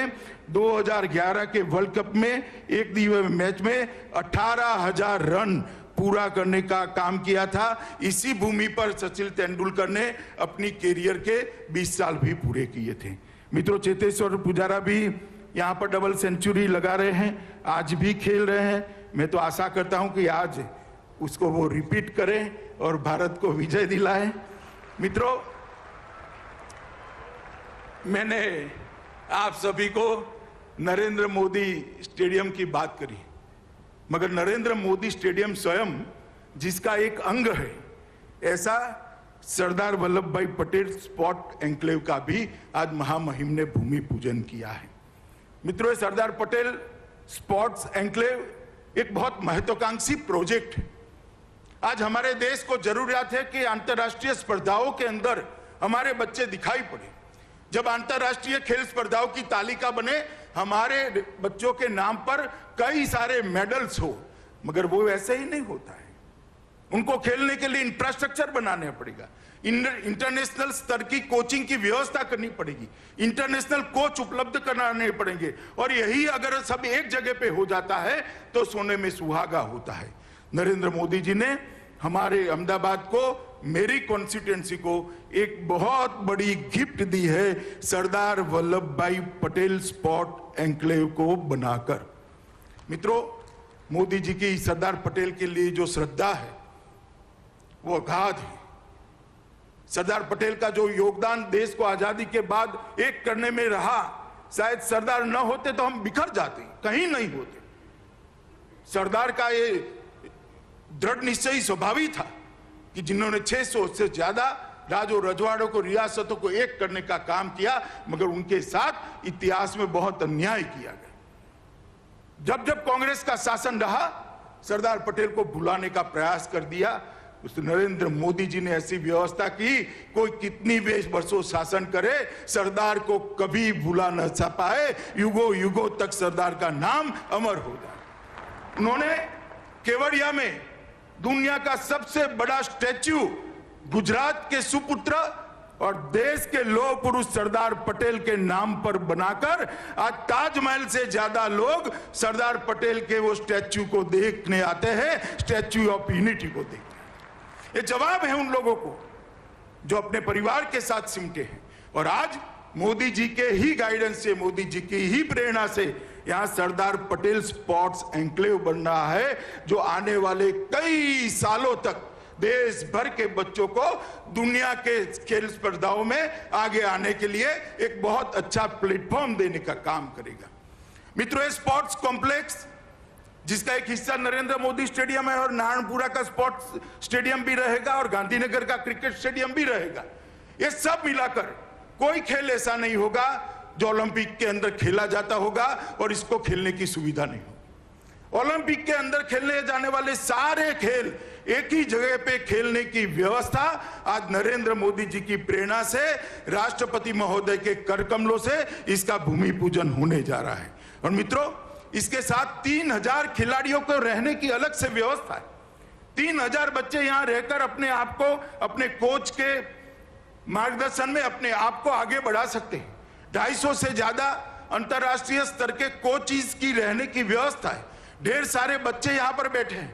2011 के वर्ल्ड कप में एक दिवसीय मैच में 18,000 रन पूरा करने का काम किया था। इसी भूमि पर सचिन तेंदुलकर ने अपनी कैरियर के 20 साल भी पूरे किए थे। मित्रों, चेतेश्वर पुजारा भी यहाँ पर डबल सेंचुरी लगा रहे हैं, आज भी खेल रहे हैं। मैं तो आशा करता हूं कि आज उसको वो रिपीट करें और भारत को विजय दिलाएं। मित्रों, मैंने आप सभी को नरेंद्र मोदी स्टेडियम की बात करी, मगर नरेंद्र मोदी स्टेडियम स्वयं जिसका एक अंग है, ऐसा सरदार वल्लभ भाई पटेल स्पोर्ट एन्क्लेव का भी आज महामहिम ने भूमि पूजन किया है। मित्रों, सरदार पटेल स्पोर्ट्स एन्क्लेव एक बहुत महत्वाकांक्षी प्रोजेक्ट है। आज हमारे देश को जरूरत है कि अंतर्राष्ट्रीय स्पर्धाओं के अंदर हमारे बच्चे दिखाई पड़े। जब अंतर्राष्ट्रीय खेल स्पर्धाओं की तालिका बने, हमारे बच्चों के नाम पर कई सारे मेडल्स हो, मगर वो ऐसे ही नहीं होता है। उनको खेलने के लिए इंफ्रास्ट्रक्चर बनाना पड़ेगा, इंटरनेशनल स्तर की कोचिंग की व्यवस्था करनी पड़ेगी, इंटरनेशनल कोच उपलब्ध कराने पड़ेंगे। और यही अगर सब एक जगह पे हो जाता है तो सोने में सुहागा होता है। नरेंद्र मोदी जी ने हमारे अहमदाबाद को, मेरी कॉन्स्टिट्यूएंसी को एक बहुत बड़ी गिफ्ट दी है सरदार वल्लभ भाई पटेल स्पोर्ट एन्क्लेव को बनाकर। मित्रों, मोदी जी की सरदार पटेल के लिए जो श्रद्धा है वो अगाध है। सरदार पटेल का जो योगदान देश को आजादी के बाद एक करने में रहा, शायद सरदार न होते तो हम बिखर जाते, कहीं नहीं होते। सरदार का ये दृढ़ निश्चयी स्वभाव ही था कि जिन्होंने 600 से ज्यादा राजों रजवाड़ों को, रियासतों को एक करने का काम किया, मगर उनके साथ इतिहास में बहुत अन्याय किया गया। जब जब कांग्रेस का शासन रहा, सरदार पटेल को भुलाने का प्रयास कर दिया। उस नरेंद्र मोदी जी ने ऐसी व्यवस्था की, कोई कितनी वर्षों शासन करे, सरदार को कभी भुला न पाए, युगों युगों तक सरदार का नाम अमर हो जाए। उन्होंने केवड़िया में दुनिया का सबसे बड़ा स्टैच्यू गुजरात के सुपुत्र और देश के लौह पुरुष सरदार पटेल के नाम पर बनाकर आज ताजमहल से ज्यादा लोग सरदार पटेल के वो स्टैच्यू को देखने आते हैं, स्टैच्यू ऑफ यूनिटी को देखते हैं। ये जवाब है उन लोगों को जो अपने परिवार के साथ सिमटे हैं। और आज मोदी जी के ही गाइडेंस से, मोदी जी की ही प्रेरणा से यहां सरदार पटेल स्पोर्ट्स एन्क्लेव बन रहा है, जो आने वाले कई सालों तक देश भर के बच्चों को दुनिया के खेल स्पर्धाओं में आगे आने के लिए एक बहुत अच्छा प्लेटफॉर्म देने का काम करेगा। मित्रों, स्पोर्ट्स कॉम्प्लेक्स जिसका एक हिस्सा नरेंद्र मोदी स्टेडियम है और नारायणपुरा का स्पोर्ट्स स्टेडियम भी रहेगा और गांधीनगर का क्रिकेट स्टेडियम भी रहेगा। ये सब मिलाकर कोई खेल ऐसा नहीं होगा जो ओलंपिक के अंदर खेला जाता होगा और इसको खेलने की सुविधा नहीं होगी। ओलंपिक के अंदर खेलने जाने वाले सारे खेल एक ही जगह पे खेलने की व्यवस्था आज नरेंद्र मोदी जी की प्रेरणा से, राष्ट्रपति महोदय के कर कमलों से इसका भूमि पूजन होने जा रहा है। और मित्रों, इसके साथ 3000 खिलाड़ियों को रहने की अलग से व्यवस्था है। 3000 बच्चे यहां रहकर अपने आप को, अपने कोच के मार्गदर्शन में अपने आप को आगे बढ़ा सकते हैं। 250 से ज्यादा अंतरराष्ट्रीय स्तर के कोचिज की रहने की व्यवस्था है। ढेर सारे बच्चे यहां पर बैठे हैं।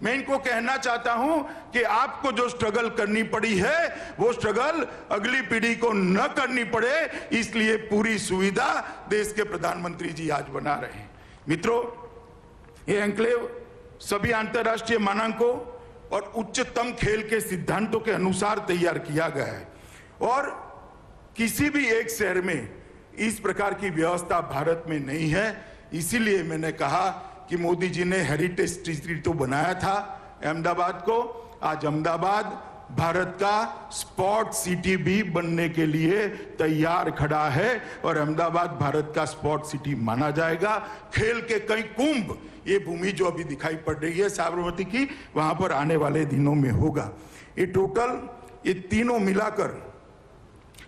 मैं इनको कहना चाहता हूं कि आपको जो स्ट्रगल करनी पड़ी है वो स्ट्रगल अगली पीढ़ी को न करनी पड़े, इसलिए पूरी सुविधा देश के प्रधानमंत्री जी आज बना रहे हैं। मित्रों, ये एन्क्लेव सभी अंतरराष्ट्रीय मानकों और उच्चतम खेल के सिद्धांतों के अनुसार तैयार किया गया है और किसी भी एक शहर में इस प्रकार की व्यवस्था भारत में नहीं है। इसीलिए मैंने कहा कि मोदी जी ने हेरिटेज सिटी तो बनाया था अहमदाबाद को, आज अहमदाबाद भारत का स्पोर्ट सिटी भी बनने के लिए तैयार खड़ा है और अहमदाबाद भारत का स्पोर्ट सिटी माना जाएगा। खेल के कई कुंभ, ये भूमि जो अभी दिखाई पड़ रही है साबरमती की, वहां पर आने वाले दिनों में होगा। ये टोटल, ये तीनों मिलाकर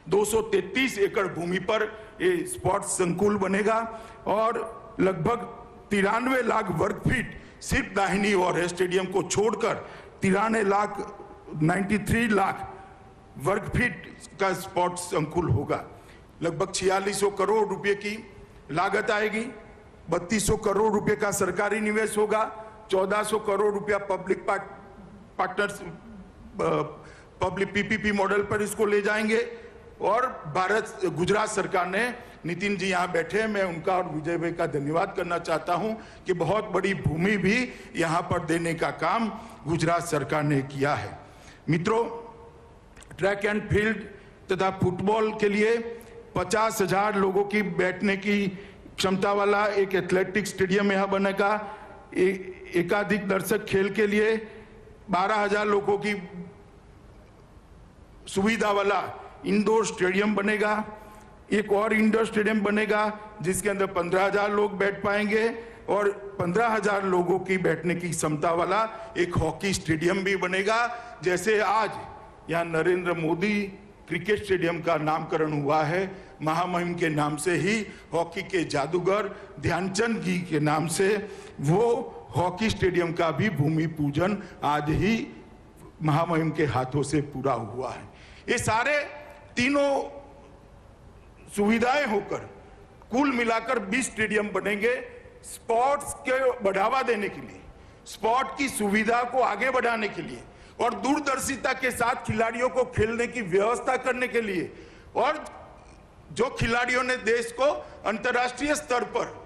233 एकड़ भूमि पर ये स्पोर्ट्स संकुल बनेगा और लगभग 93 लाख वर्ग फीट सिर्फ दाहिनी ओर है स्टेडियम को छोड़कर 93 लाख वर्ग फीट का स्पोर्ट्स संकुल होगा। लगभग 4600 करोड़ रुपए की लागत आएगी, 3200 करोड़ रुपए का सरकारी निवेश होगा, 1400 करोड़ रुपया public partners public PPP model पर इसको ले जाएंगे। और गुजरात सरकार ने, नितिन जी यहाँ बैठे हैं, मैं उनका और विजय भाई का धन्यवाद करना चाहता हूं कि बहुत बड़ी भूमि भी यहाँ पर देने का काम गुजरात सरकार ने किया है। मित्रों, ट्रैक एंड फील्ड तथा फुटबॉल के लिए 50,000 लोगों की बैठने की क्षमता वाला एक एथलेटिक स्टेडियम यहाँ बनेगा। एकाधिक दर्शक खेल के लिए 12,000 लोगों की सुविधा वाला इंडोर स्टेडियम बनेगा। एक और इंडोर स्टेडियम बनेगा जिसके अंदर 15,000 लोग बैठ पाएंगे और 15,000 लोगों की बैठने की क्षमता वाला एक हॉकी स्टेडियम भी बनेगा। जैसे आज यहाँ नरेंद्र मोदी क्रिकेट स्टेडियम का नामकरण हुआ है, महामहिम के नाम से ही हॉकी के जादूगर ध्यानचंद जी के नाम से वो हॉकी स्टेडियम का भी भूमि पूजन आज ही महामहिम के हाथों से पूरा हुआ है। ये सारे तीनों सुविधाएं होकर कुल मिलाकर 20 स्टेडियम बनेंगे स्पोर्ट्स के बढ़ावा देने के लिए, स्पोर्ट की सुविधा को आगे बढ़ाने के लिए और दूरदर्शिता के साथ खिलाड़ियों को खेलने की व्यवस्था करने के लिए, और जो खिलाड़ियों ने देश को अंतर्राष्ट्रीय स्तर पर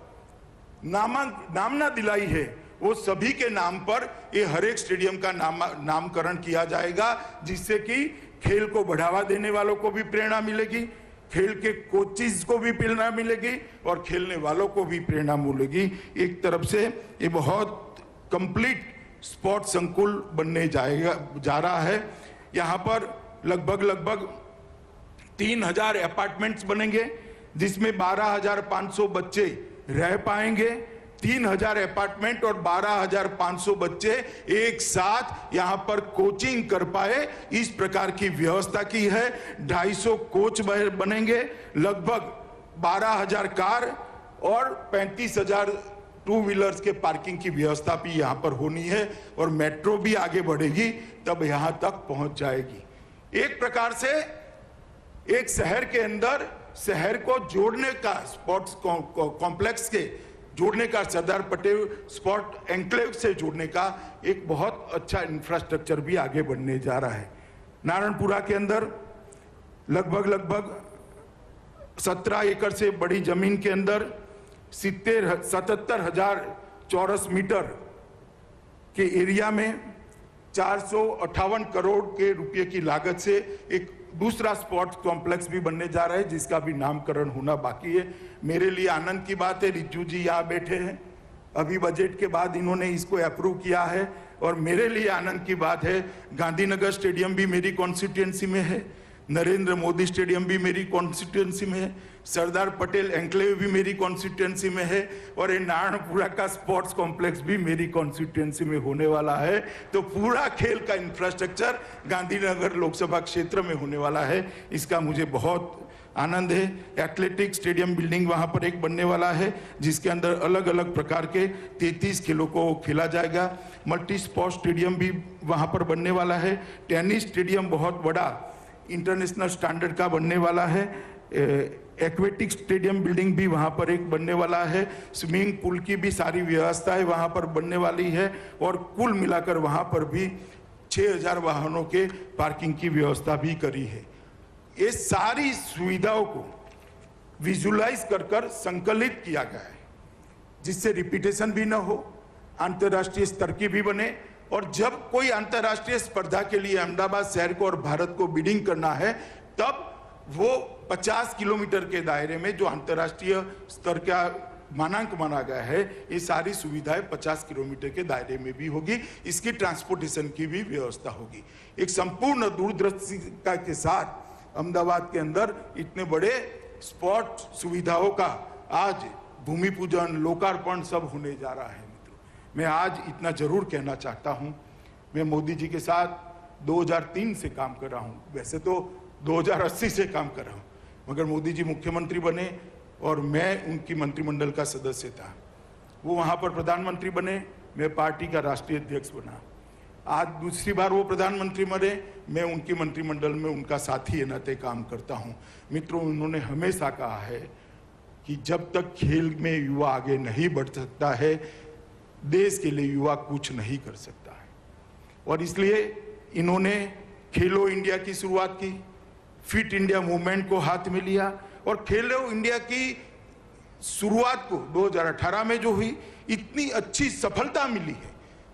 नामना दिलाई है वो सभी के नाम पर ये हर एक स्टेडियम का नामकरण किया जाएगा, जिससे कि खेल को बढ़ावा देने वालों को भी प्रेरणा मिलेगी, खेल के कोचिज को भी प्रेरणा मिलेगी और खेलने वालों को भी प्रेरणा मिलेगी। एक तरफ से ये बहुत कंप्लीट स्पोर्ट संकुल बनने जा रहा है। यहाँ पर लगभग 3000 अपार्टमेंट्स बनेंगे, जिसमें 12,500 बच्चे रह पाएंगे। 3000 अपार्टमेंट और 12,500 बच्चे एक साथ यहाँ पर कोचिंग कर पाए, इस प्रकार की व्यवस्था की है। 250 कोच बनेंगे, लगभग 12,000 कार और 35,000 टू व्हीलर्स के पार्किंग की व्यवस्था भी यहाँ पर होनी है, और मेट्रो भी आगे बढ़ेगी तब यहाँ तक पहुंच जाएगी। एक प्रकार से एक शहर के अंदर शहर को जोड़ने का, स्पोर्ट्स कॉम्प्लेक्स के जोड़ने का, सरदार पटेल स्पोर्ट एन्क्लेव से जोड़ने का एक बहुत अच्छा इंफ्रास्ट्रक्चर भी आगे बढ़ने जा रहा है। नारायणपुरा के अंदर लगभग 17 एकड़ से बड़ी जमीन के अंदर 77,000 चौरस मीटर के एरिया में 458 करोड़ के रुपए की लागत से एक दूसरा स्पोर्ट्स कॉम्प्लेक्स भी बनने जा रहा है, जिसका भी नामकरण होना बाकी है। मेरे लिए आनंद की बात है, रिज्जू जी यहाँ बैठे हैं, अभी बजट के बाद इन्होंने इसको अप्रूव किया है, और मेरे लिए आनंद की बात है गांधीनगर स्टेडियम भी मेरी कॉन्स्टिट्यूएंसी में है, नरेंद्र मोदी स्टेडियम भी मेरी कॉन्स्टिट्यूएंसी में है, सरदार पटेल एन्क्लेव भी मेरी कॉन्स्टिट्यूएंसी में है, और ये नारायणपुरा का स्पोर्ट्स कॉम्प्लेक्स भी मेरी कॉन्स्टिट्यूएंसी में होने वाला है। तो पूरा खेल का इंफ्रास्ट्रक्चर गांधीनगर लोकसभा क्षेत्र में होने वाला है, इसका मुझे बहुत आनंद है। एथलेटिक स्टेडियम बिल्डिंग वहां पर एक बनने वाला है, जिसके अंदर अलग अलग प्रकार के 33 खेलों को खेला जाएगा। मल्टी स्पोर्ट्स स्टेडियम भी वहां पर बनने वाला है। टेनिस स्टेडियम बहुत बड़ा इंटरनेशनल स्टैंडर्ड का बनने वाला है। एक्वेटिक स्टेडियम बिल्डिंग भी वहां पर एक बनने वाला है। स्विमिंग पूल की भी सारी व्यवस्थाएं वहां पर बनने वाली है, और कुल मिलाकर वहां पर भी 6,000 वाहनों के पार्किंग की व्यवस्था भी करी है। ये सारी सुविधाओं को विजुलाइज कर संकलित किया गया है, जिससे रिपीटेशन भी ना हो, अंतर्राष्ट्रीय स्तर की भी बने, और जब कोई अंतर्राष्ट्रीय स्पर्धा के लिए अहमदाबाद शहर को और भारत को बिडिंग करना है, तब वो 50 किलोमीटर के दायरे में जो अंतर्राष्ट्रीय स्तर का मानांक माना गया है, ये सारी सुविधाएं 50 किलोमीटर के दायरे में भी होगी। इसकी ट्रांसपोर्टेशन की भी व्यवस्था होगी। एक संपूर्ण दूरदर्शिता के साथ अहमदाबाद के अंदर इतने बड़े स्पोर्ट सुविधाओं का आज भूमि पूजन, लोकार्पण सब होने जा रहा है। मित्रों, मैं आज इतना जरूर कहना चाहता हूं, मैं मोदी जी के साथ 2003 से काम कर रहा हूं, वैसे तो 2080 से काम कर रहा हूं, मगर मोदी जी मुख्यमंत्री बने और मैं उनकी मंत्रिमंडल का सदस्य था। वो वहां पर प्रधानमंत्री बने, मैं पार्टी का राष्ट्रीय अध्यक्ष बना। आज दूसरी बार वो प्रधानमंत्री बने, मैं उनकी मंत्रिमंडल में उनका साथी है नाते काम करता हूं। मित्रों, उन्होंने हमेशा कहा है कि जब तक खेल में युवा आगे नहीं बढ़ सकता है, देश के लिए युवा कुछ नहीं कर सकता है। और इसलिए इन्होंने खेलो इंडिया की शुरुआत की, फिट इंडिया मूवमेंट को हाथ में लिया, और खेलो इंडिया की शुरुआत को 2018 में जो हुई, इतनी अच्छी सफलता मिली है,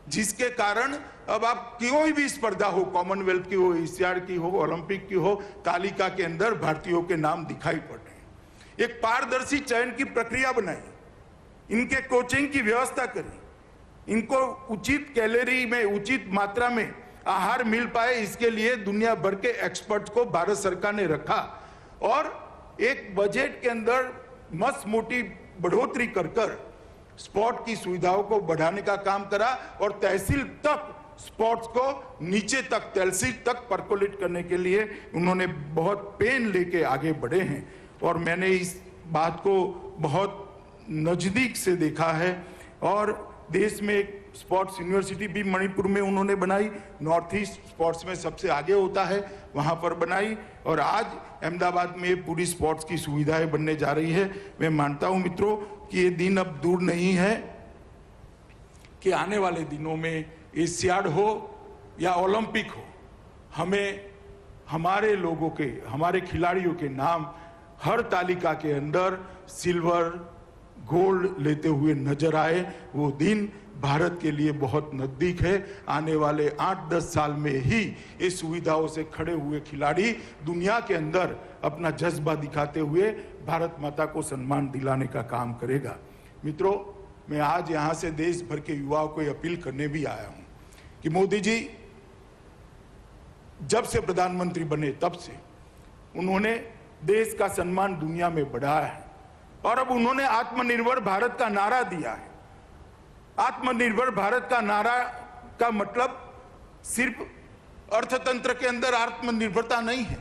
जिसके कारण अब आप कोई भी स्पर्धा हो, कॉमनवेल्थ की हो, एशियाड की हो, ओलंपिक की हो, तालिका के अंदर भारतीयों के नाम दिखाई पड़ रहे हैं। एक पारदर्शी चयन की प्रक्रिया बनाई, इनके कोचिंग की व्यवस्था करी, इनको उचित कैलोरी में, उचित मात्रा में आहार मिल पाए, इसके लिए दुनिया भर के एक्सपर्ट को भारत सरकार ने रखा, और एक बजट के अंदर मस्त मोटी बढ़ोतरी कर स्पोर्ट की सुविधाओं को बढ़ाने का काम करा, और तहसील तक स्पोर्ट्स को नीचे तक, तहसील तक परकोलेट करने के लिए उन्होंने बहुत पेन लेके आगे बढ़े हैं। और मैंने इस बात को बहुत नजदीक से देखा है, और देश में एक स्पोर्ट्स यूनिवर्सिटी भी मणिपुर में उन्होंने बनाई, नॉर्थ ईस्ट स्पोर्ट्स में सबसे आगे होता है, वहां पर बनाई। और आज अहमदाबाद में पूरी स्पोर्ट्स की सुविधाएं बनने जा रही है। मैं मानता हूं मित्रों कि ये दिन अब दूर नहीं है कि आने वाले दिनों में एशियाड हो या ओलंपिक हो, हमें हमारे लोगों के, हमारे खिलाड़ियों के नाम हर तालिका के अंदर सिल्वर गोल्ड लेते हुए नजर आए। वो दिन भारत के लिए बहुत नजदीक है। आने वाले 8-10 साल में ही इस सुविधाओं से खड़े हुए खिलाड़ी दुनिया के अंदर अपना जज्बा दिखाते हुए भारत माता को सम्मान दिलाने का काम करेगा। मित्रों, मैं आज यहाँ से देश भर के युवाओं को अपील करने भी आया हूँ कि मोदी जी जब से प्रधानमंत्री बने तब से उन्होंने देश का सम्मान दुनिया में बढ़ाया है और अब उन्होंने आत्मनिर्भर भारत का नारा दिया है। आत्मनिर्भर भारत का नारा का मतलब सिर्फ अर्थतंत्र के अंदर आत्मनिर्भरता नहीं है,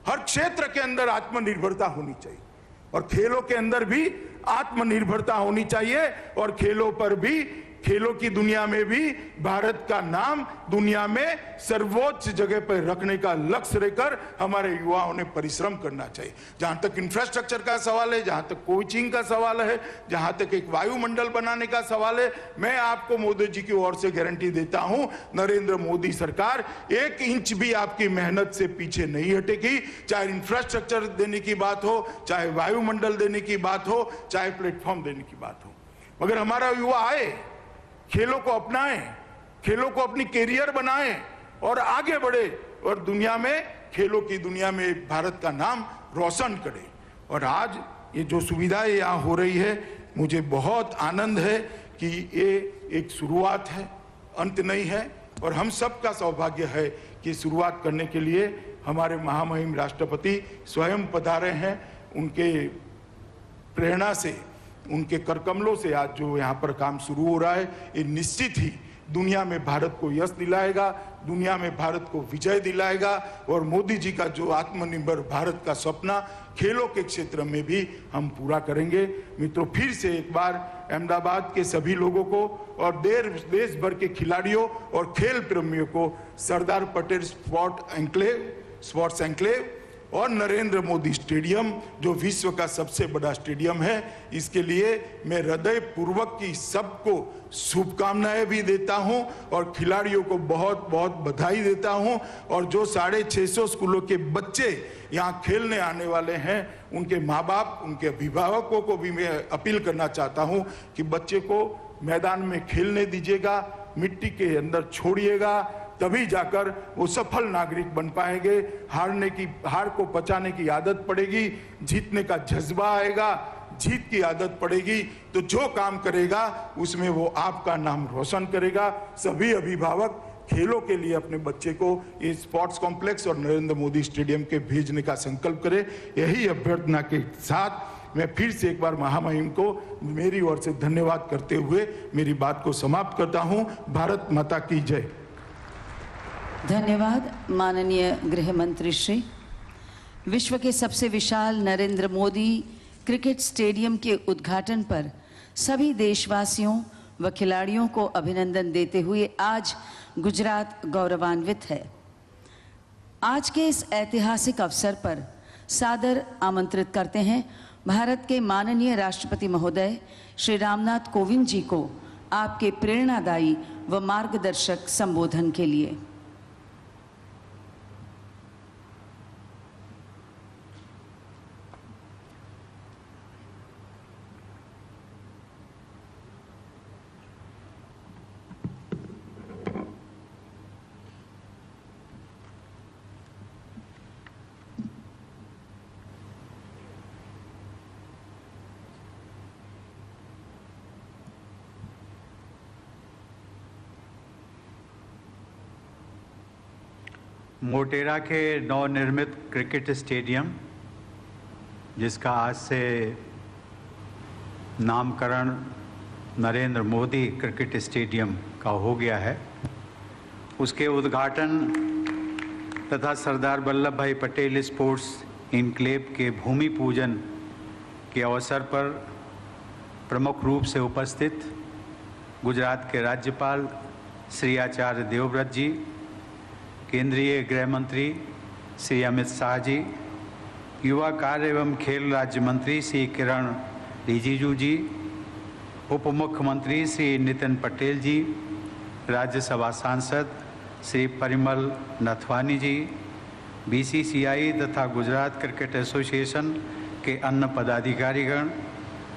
हर क्षेत्र के अंदर आत्मनिर्भरता होनी चाहिए और खेलों के अंदर भी आत्मनिर्भरता होनी चाहिए और खेलों पर भी, खेलों की दुनिया में भी भारत का नाम दुनिया में सर्वोच्च जगह पर रखने का लक्ष्य लेकर हमारे युवाओं ने परिश्रम करना चाहिए। जहां तक इंफ्रास्ट्रक्चर का सवाल है, जहां तक कोचिंग का सवाल है, जहां तक एक वायुमंडल बनाने का सवाल है, मैं आपको मोदी जी की ओर से गारंटी देता हूं, नरेंद्र मोदी सरकार 1 इंच भी आपकी मेहनत से पीछे नहीं हटेगी। चाहे इंफ्रास्ट्रक्चर देने की बात हो, चाहे वायुमंडल देने की बात हो, चाहे प्लेटफॉर्म देने की बात हो, मगर हमारा युवा आए, खेलों को अपनाएं, खेलों को अपनी कैरियर बनाएं और आगे बढ़े और दुनिया में, खेलों की दुनिया में भारत का नाम रोशन करे। और आज ये जो सुविधाएं यहाँ हो रही है, मुझे बहुत आनंद है कि ये एक शुरुआत है, अंत नहीं है। और हम सबका सौभाग्य है कि शुरुआत करने के लिए हमारे महामहिम राष्ट्रपति स्वयं पधारे हैं। उनके प्रेरणा से, उनके करकमलों से आज जो यहाँ पर काम शुरू हो रहा है, ये निश्चित ही दुनिया में भारत को यश दिलाएगा, दुनिया में भारत को विजय दिलाएगा और मोदी जी का जो आत्मनिर्भर भारत का सपना खेलों के क्षेत्र में भी हम पूरा करेंगे। मित्रों, फिर से एक बार अहमदाबाद के सभी लोगों को और देश भर के खिलाड़ियों और खेल प्रेमियों को सरदार पटेल स्पोर्ट्स एन्क्लेव और नरेंद्र मोदी स्टेडियम, जो विश्व का सबसे बड़ा स्टेडियम है, इसके लिए मैं हृदय पूर्वक की सबको शुभकामनाएं भी देता हूं और खिलाड़ियों को बहुत बहुत बधाई देता हूं। और जो 650 स्कूलों के बच्चे यहां खेलने आने वाले हैं, उनके माँ बाप, उनके अभिभावकों को भी मैं अपील करना चाहता हूं कि बच्चे को मैदान में खेलने दीजिएगा, मिट्टी के अंदर छोड़िएगा, तभी जाकर वो सफल नागरिक बन पाएंगे। हार को पचाने की आदत पड़ेगी, जीतने का जज्बा आएगा, जीत की आदत पड़ेगी, तो जो काम करेगा उसमें वो आपका नाम रोशन करेगा। सभी अभिभावक खेलों के लिए अपने बच्चे को ये स्पोर्ट्स कॉम्प्लेक्स और नरेंद्र मोदी स्टेडियम के भेजने का संकल्प करें। यही अभ्यर्थना के साथ मैं फिर से एक बार महामहिम को मेरी ओर से धन्यवाद करते हुए मेरी बात को समाप्त करता हूं। भारत माता की जय। धन्यवाद माननीय गृह मंत्री श्री। विश्व के सबसे विशाल नरेंद्र मोदी क्रिकेट स्टेडियम के उद्घाटन पर सभी देशवासियों व खिलाड़ियों को अभिनंदन देते हुए आज गुजरात गौरवान्वित है। आज के इस ऐतिहासिक अवसर पर सादर आमंत्रित करते हैं भारत के माननीय राष्ट्रपति महोदय श्री रामनाथ कोविंद जी को आपके प्रेरणादायी व मार्गदर्शक संबोधन के लिए। मोटेरा के नवनिर्मित क्रिकेट स्टेडियम, जिसका आज से नामकरण नरेंद्र मोदी क्रिकेट स्टेडियम का हो गया है, उसके उद्घाटन तथा सरदार वल्लभ भाई पटेल स्पोर्ट्स इनक्लेव के भूमि पूजन के अवसर पर प्रमुख रूप से उपस्थित गुजरात के राज्यपाल श्री आचार्य देवव्रत जी, केंद्रीय गृह मंत्री श्री अमित शाह जी, युवा कार्य एवं खेल राज्य मंत्री श्री किरण रिजिजू जी, उप मुख्यमंत्री श्री नितिन पटेल जी, राज्यसभा सांसद श्री परिमल नथवानी जी, बीसीसीआई तथा गुजरात क्रिकेट एसोसिएशन के अन्य पदाधिकारीगण,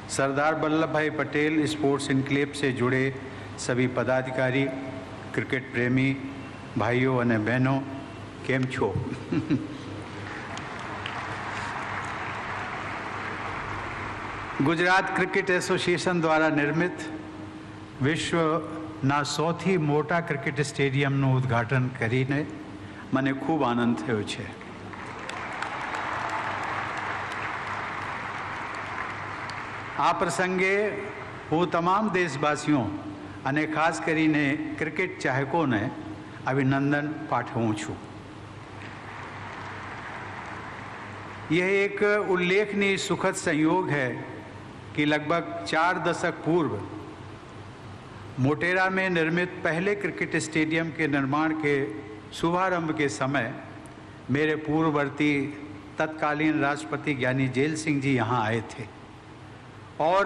सरदार वल्लभ भाई पटेल स्पोर्ट्स इनक्लेव से जुड़े सभी पदाधिकारी, क्रिकेट प्रेमी भाइयों और बहनों, केम छो। गुजरात क्रिकेट एसोसिएशन द्वारा निर्मित વિશ્વના સૌથી મોટા ક્રિકેટ સ્ટેડિયમનું ઉદ્ઘાટન કરીને મને ખૂબ આનંદ થયો છે. આ પ્રસંગે હું તમામ દેશવાસીઓ અને ખાસ કરીને ક્રિકેટ ચાહકોને અભિનંદન પાઠવું છું. यह एक उल्लेखनीय सुखद संयोग है कि लगभग 4 दशक पूर्व मोटेरा में निर्मित पहले क्रिकेट स्टेडियम के निर्माण के शुभारंभ के समय मेरे पूर्ववर्ती तत्कालीन राष्ट्रपति ज्ञानी जेल सिंह जी यहाँ आए थे और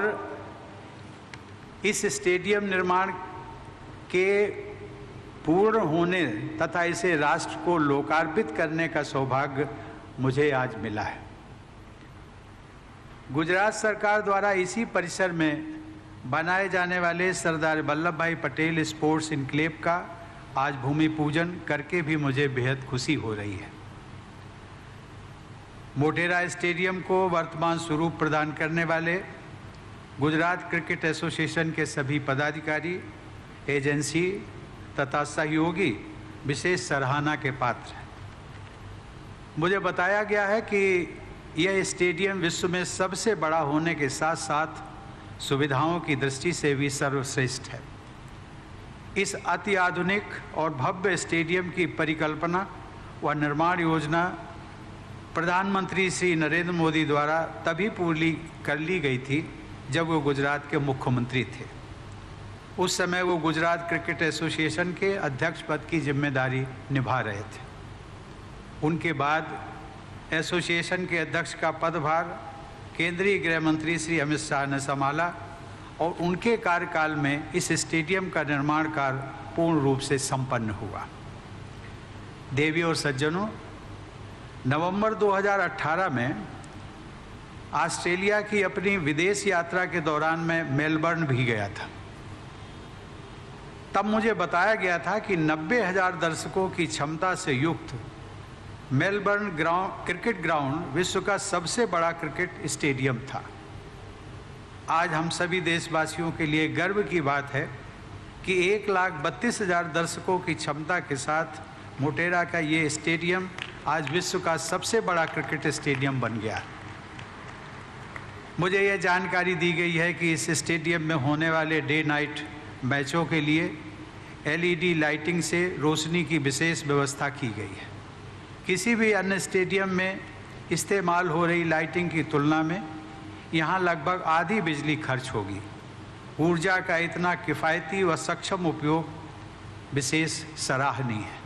इस स्टेडियम निर्माण के पूर्ण होने तथा इसे राष्ट्र को लोकार्पित करने का सौभाग्य मुझे आज मिला है. गुजरात सरकार द्वारा इसी परिसर में बनाए जाने वाले सरदार वल्लभ भाई पटेल स्पोर्ट्स इनक्लेव का आज भूमि पूजन करके भी मुझे बेहद खुशी हो रही है. मोटेरा स्टेडियम को वर्तमान स्वरूप प्रदान करने वाले गुजरात क्रिकेट एसोसिएशन के सभी पदाधिकारी, एजेंसी तथा सहयोगी विशेष सराहना के पात्र हैं. मुझे बताया गया है कि यह स्टेडियम विश्व में सबसे बड़ा होने के साथ साथ सुविधाओं की दृष्टि से भी सर्वश्रेष्ठ है. इस अति आधुनिक और भव्य स्टेडियम की परिकल्पना व निर्माण योजना प्रधानमंत्री श्री नरेंद्र मोदी द्वारा तभी पूरी कर ली गई थी जब वो गुजरात के मुख्यमंत्री थे. उस समय वो गुजरात क्रिकेट एसोसिएशन के अध्यक्ष पद की जिम्मेदारी निभा रहे थे. उनके बाद एसोसिएशन के अध्यक्ष का पदभार केंद्रीय गृह मंत्री श्री अमित शाह ने संभाला और उनके कार्यकाल में इस स्टेडियम का निर्माण कार्य पूर्ण रूप से संपन्न हुआ. देवी और सज्जनों, नवंबर 2018 में ऑस्ट्रेलिया की अपनी विदेश यात्रा के दौरान मैं मेलबर्न भी गया था. तब मुझे बताया गया था कि 90,000 दर्शकों की क्षमता से युक्त मेलबर्न क्रिकेट ग्राउंड विश्व का सबसे बड़ा क्रिकेट स्टेडियम था. आज हम सभी देशवासियों के लिए गर्व की बात है कि 1,32,000 दर्शकों की क्षमता के साथ मोटेरा का ये स्टेडियम आज विश्व का सबसे बड़ा क्रिकेट स्टेडियम बन गया. मुझे यह जानकारी दी गई है कि इस स्टेडियम में होने वाले डे नाइट मैचों के लिए LED लाइटिंग से रोशनी की विशेष व्यवस्था की गई है. किसी भी अन्य स्टेडियम में इस्तेमाल हो रही लाइटिंग की तुलना में यहाँ लगभग आधी बिजली खर्च होगी. ऊर्जा का इतना किफ़ायती व सक्षम उपयोग विशेष सराहनीय है.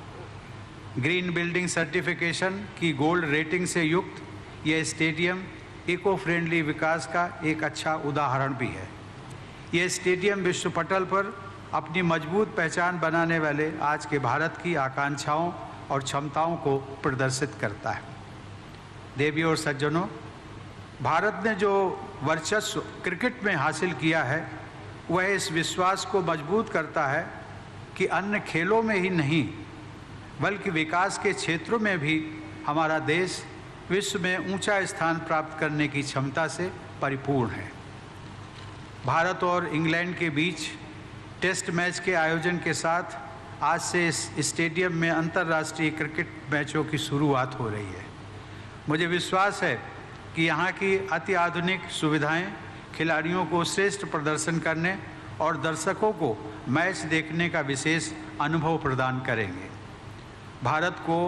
ग्रीन बिल्डिंग सर्टिफिकेशन की गोल्ड रेटिंग से युक्त यह स्टेडियम इको फ्रेंडली विकास का एक अच्छा उदाहरण भी है. यह स्टेडियम विश्व पटल पर अपनी मजबूत पहचान बनाने वाले आज के भारत की आकांक्षाओं और क्षमताओं को प्रदर्शित करता है. देवी और सज्जनों, भारत ने जो वर्चस्व क्रिकेट में हासिल किया है वह इस विश्वास को मजबूत करता है कि अन्य खेलों में ही नहीं बल्कि विकास के क्षेत्रों में भी हमारा देश विश्व में ऊंचा स्थान प्राप्त करने की क्षमता से परिपूर्ण है. भारत और इंग्लैंड के बीच टेस्ट मैच के आयोजन के साथ आज से इस स्टेडियम में अंतर्राष्ट्रीय क्रिकेट मैचों की शुरुआत हो रही है. मुझे विश्वास है कि यहाँ की अति आधुनिक सुविधाएं खिलाड़ियों को श्रेष्ठ प्रदर्शन करने और दर्शकों को मैच देखने का विशेष अनुभव प्रदान करेंगे. भारत को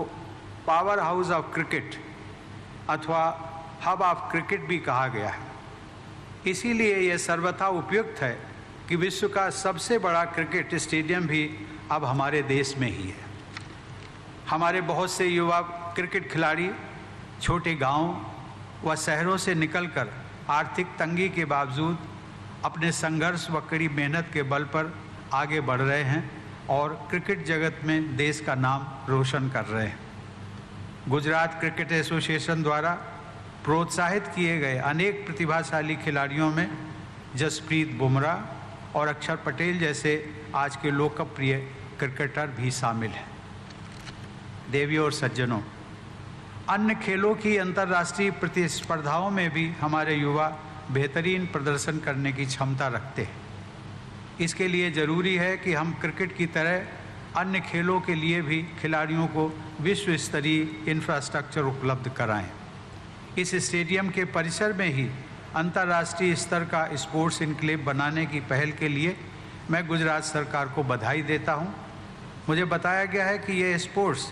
पावर हाउस ऑफ क्रिकेट अथवा हब ऑफ क्रिकेट भी कहा गया है. इसीलिए यह सर्वथा उपयुक्त है कि विश्व का सबसे बड़ा क्रिकेट स्टेडियम भी अब हमारे देश में ही है। हमारे बहुत से युवा क्रिकेट खिलाड़ी छोटे गांव व शहरों से निकलकर आर्थिक तंगी के बावजूद अपने संघर्ष व कड़ी मेहनत के बल पर आगे बढ़ रहे हैं और क्रिकेट जगत में देश का नाम रोशन कर रहे हैं। गुजरात क्रिकेट एसोसिएशन द्वारा प्रोत्साहित किए गए अनेक प्रतिभाशाली खिलाड़ियों में जसप्रीत बुमराह और अक्षर पटेल जैसे आज के लोकप्रिय क्रिकेटर भी शामिल हैं। देवियों और सज्जनों, अन्य खेलों की अंतर्राष्ट्रीय प्रतिस्पर्धाओं में भी हमारे युवा बेहतरीन प्रदर्शन करने की क्षमता रखते हैं। इसके लिए ज़रूरी है कि हम क्रिकेट की तरह अन्य खेलों के लिए भी खिलाड़ियों को विश्व स्तरीय इंफ्रास्ट्रक्चर उपलब्ध कराएं। इस स्टेडियम के परिसर में ही अंतर्राष्ट्रीय स्तर का स्पोर्ट्स इनक्लेव बनाने की पहल के लिए मैं गुजरात सरकार को बधाई देता हूं। मुझे बताया गया है कि यह स्पोर्ट्स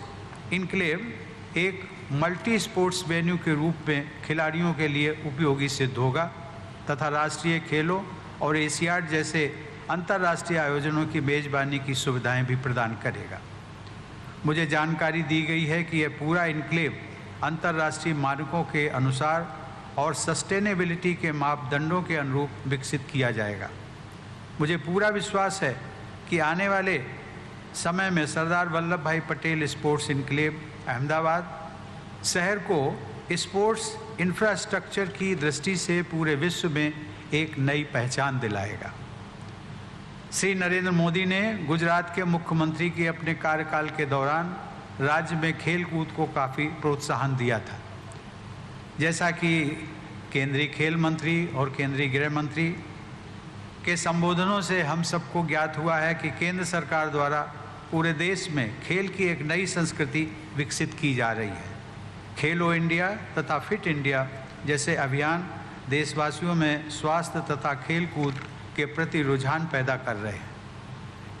इनक्लेव एक मल्टी स्पोर्ट्स वेन्यू के रूप में खिलाड़ियों के लिए उपयोगी सिद्ध होगा तथा राष्ट्रीय खेलों और एशियाड जैसे अंतर्राष्ट्रीय आयोजनों की मेज़बानी की सुविधाएं भी प्रदान करेगा। मुझे जानकारी दी गई है कि यह पूरा इनक्लेव अंतर्राष्ट्रीय मानकों के अनुसार और सस्टेनेबिलिटी के मापदंडों के अनुरूप विकसित किया जाएगा। मुझे पूरा विश्वास है कि आने वाले समय में सरदार वल्लभ भाई पटेल स्पोर्ट्स इनक्लेव अहमदाबाद शहर को स्पोर्ट्स इंफ्रास्ट्रक्चर की दृष्टि से पूरे विश्व में एक नई पहचान दिलाएगा। श्री नरेंद्र मोदी ने गुजरात के मुख्यमंत्री के अपने कार्यकाल के दौरान राज्य में खेल कूद को काफ़ी प्रोत्साहन दिया था। जैसा कि केंद्रीय खेल मंत्री और केंद्रीय गृह मंत्री के संबोधनों से हम सबको ज्ञात हुआ है कि केंद्र सरकार द्वारा पूरे देश में खेल की एक नई संस्कृति विकसित की जा रही है। खेलो इंडिया तथा फिट इंडिया जैसे अभियान देशवासियों में स्वास्थ्य तथा खेल कूद के प्रति रुझान पैदा कर रहे हैं।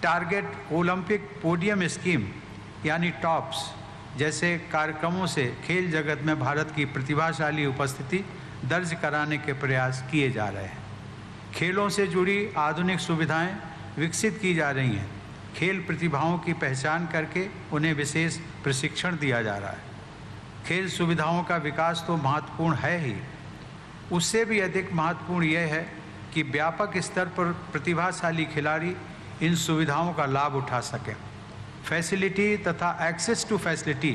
टारगेट ओलंपिक पोडियम स्कीम यानी टॉप्स जैसे कार्यक्रमों से खेल जगत में भारत की प्रतिभाशाली उपस्थिति दर्ज कराने के प्रयास किए जा रहे हैं। खेलों से जुड़ी आधुनिक सुविधाएं विकसित की जा रही हैं। खेल प्रतिभाओं की पहचान करके उन्हें विशेष प्रशिक्षण दिया जा रहा है। खेल सुविधाओं का विकास तो महत्वपूर्ण है ही, उससे भी अधिक महत्वपूर्ण यह है कि व्यापक स्तर पर प्रतिभाशाली खिलाड़ी इन सुविधाओं का लाभ उठा सकें। फैसिलिटी तथा एक्सेस टू फैसिलिटी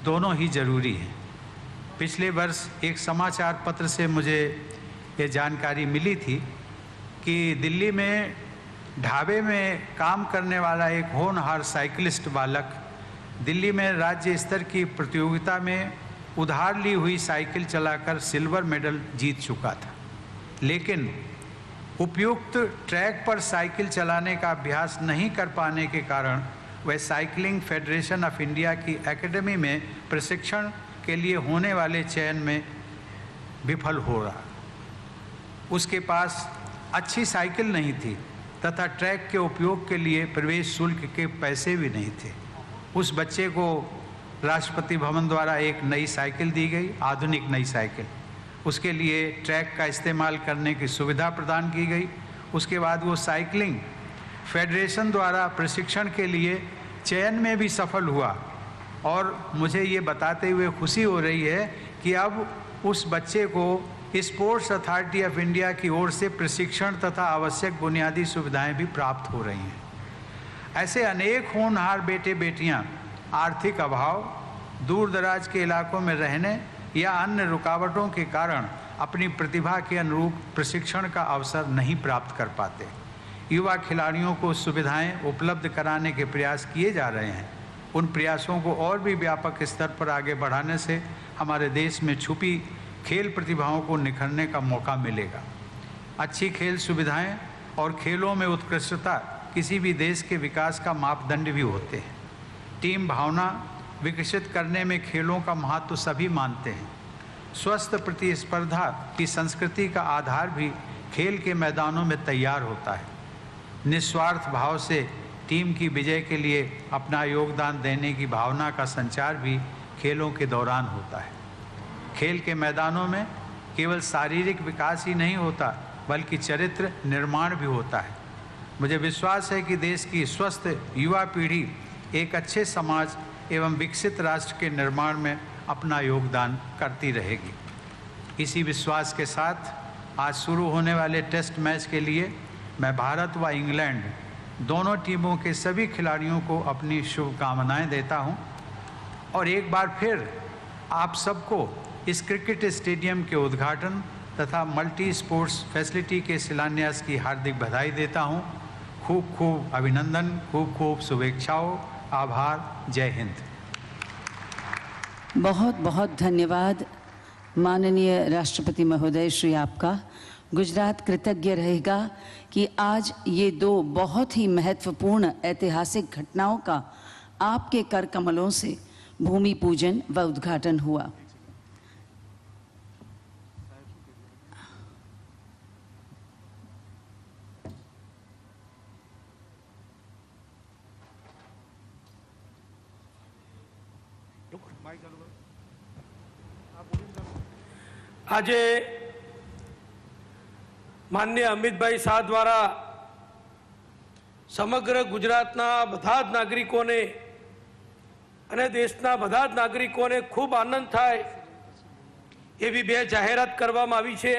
दोनों ही जरूरी हैं। पिछले वर्ष एक समाचार पत्र से मुझे ये जानकारी मिली थी कि दिल्ली में ढाबे में काम करने वाला एक होनहार साइकिलिस्ट बालक दिल्ली में राज्य स्तर की प्रतियोगिता में उधार ली हुई साइकिल चलाकर सिल्वर मेडल जीत चुका था, लेकिन उपयुक्त ट्रैक पर साइकिल चलाने का अभ्यास नहीं कर पाने के कारण वह साइकिलिंग फेडरेशन ऑफ इंडिया की एकेडमी में प्रशिक्षण के लिए होने वाले चयन में विफल हो रहा। उसके पास अच्छी साइकिल नहीं थी तथा ट्रैक के उपयोग के लिए प्रवेश शुल्क के पैसे भी नहीं थे। उस बच्चे को राष्ट्रपति भवन द्वारा एक नई साइकिल दी गई, आधुनिक नई साइकिल। उसके लिए ट्रैक का इस्तेमाल करने की सुविधा प्रदान की गई। उसके बाद वो साइकिलिंग फेडरेशन द्वारा प्रशिक्षण के लिए चयन में भी सफल हुआ और मुझे ये बताते हुए खुशी हो रही है कि अब उस बच्चे को स्पोर्ट्स अथॉरिटी ऑफ इंडिया की ओर से प्रशिक्षण तथा आवश्यक बुनियादी सुविधाएं भी प्राप्त हो रही हैं। ऐसे अनेक होनहार बेटे बेटियां आर्थिक अभाव, दूर दराज के इलाकों में रहने या अन्य रुकावटों के कारण अपनी प्रतिभा के अनुरूप प्रशिक्षण का अवसर नहीं प्राप्त कर पाते। युवा खिलाड़ियों को सुविधाएं उपलब्ध कराने के प्रयास किए जा रहे हैं। उन प्रयासों को और भी व्यापक स्तर पर आगे बढ़ाने से हमारे देश में छुपी खेल प्रतिभाओं को निखरने का मौका मिलेगा। अच्छी खेल सुविधाएं और खेलों में उत्कृष्टता किसी भी देश के विकास का मापदंड भी होते हैं। टीम भावना विकसित करने में खेलों का महत्व सभी मानते हैं। स्वस्थ प्रतिस्पर्धा की संस्कृति का आधार भी खेल के मैदानों में तैयार होता है। निस्वार्थ भाव से टीम की विजय के लिए अपना योगदान देने की भावना का संचार भी खेलों के दौरान होता है। खेल के मैदानों में केवल शारीरिक विकास ही नहीं होता बल्कि चरित्र निर्माण भी होता है। मुझे विश्वास है कि देश की स्वस्थ युवा पीढ़ी एक अच्छे समाज एवं विकसित राष्ट्र के निर्माण में अपना योगदान करती रहेगी। इसी विश्वास के साथ आज शुरू होने वाले टेस्ट मैच के लिए मैं भारत व इंग्लैंड दोनों टीमों के सभी खिलाड़ियों को अपनी शुभकामनाएं देता हूं और एक बार फिर आप सबको इस क्रिकेट स्टेडियम के उद्घाटन तथा मल्टी स्पोर्ट्स फैसिलिटी के शिलान्यास की हार्दिक बधाई देता हूं। खूब खूब अभिनंदन, खूब खूब शुभेच्छाओं, आभार, जय हिंद। बहुत बहुत धन्यवाद माननीय राष्ट्रपति महोदय श्री आपका। गुजरात कृतज्ञ रहेगा कि आज ये दो बहुत ही महत्वपूर्ण ऐतिहासिक घटनाओं का आपके कर कमलों से भूमि पूजन व उद्घाटन हुआ। આજે માનनीय અમિતભાઈ શાહ દ્વારા સમગ્ર ગુજરાતના બધા જ નાગરિકોને અને દેશના બધા જ નાગરિકોને ખૂબ આનંદ થાય એવી બે જાહેરાત કરવામાં આવી છે।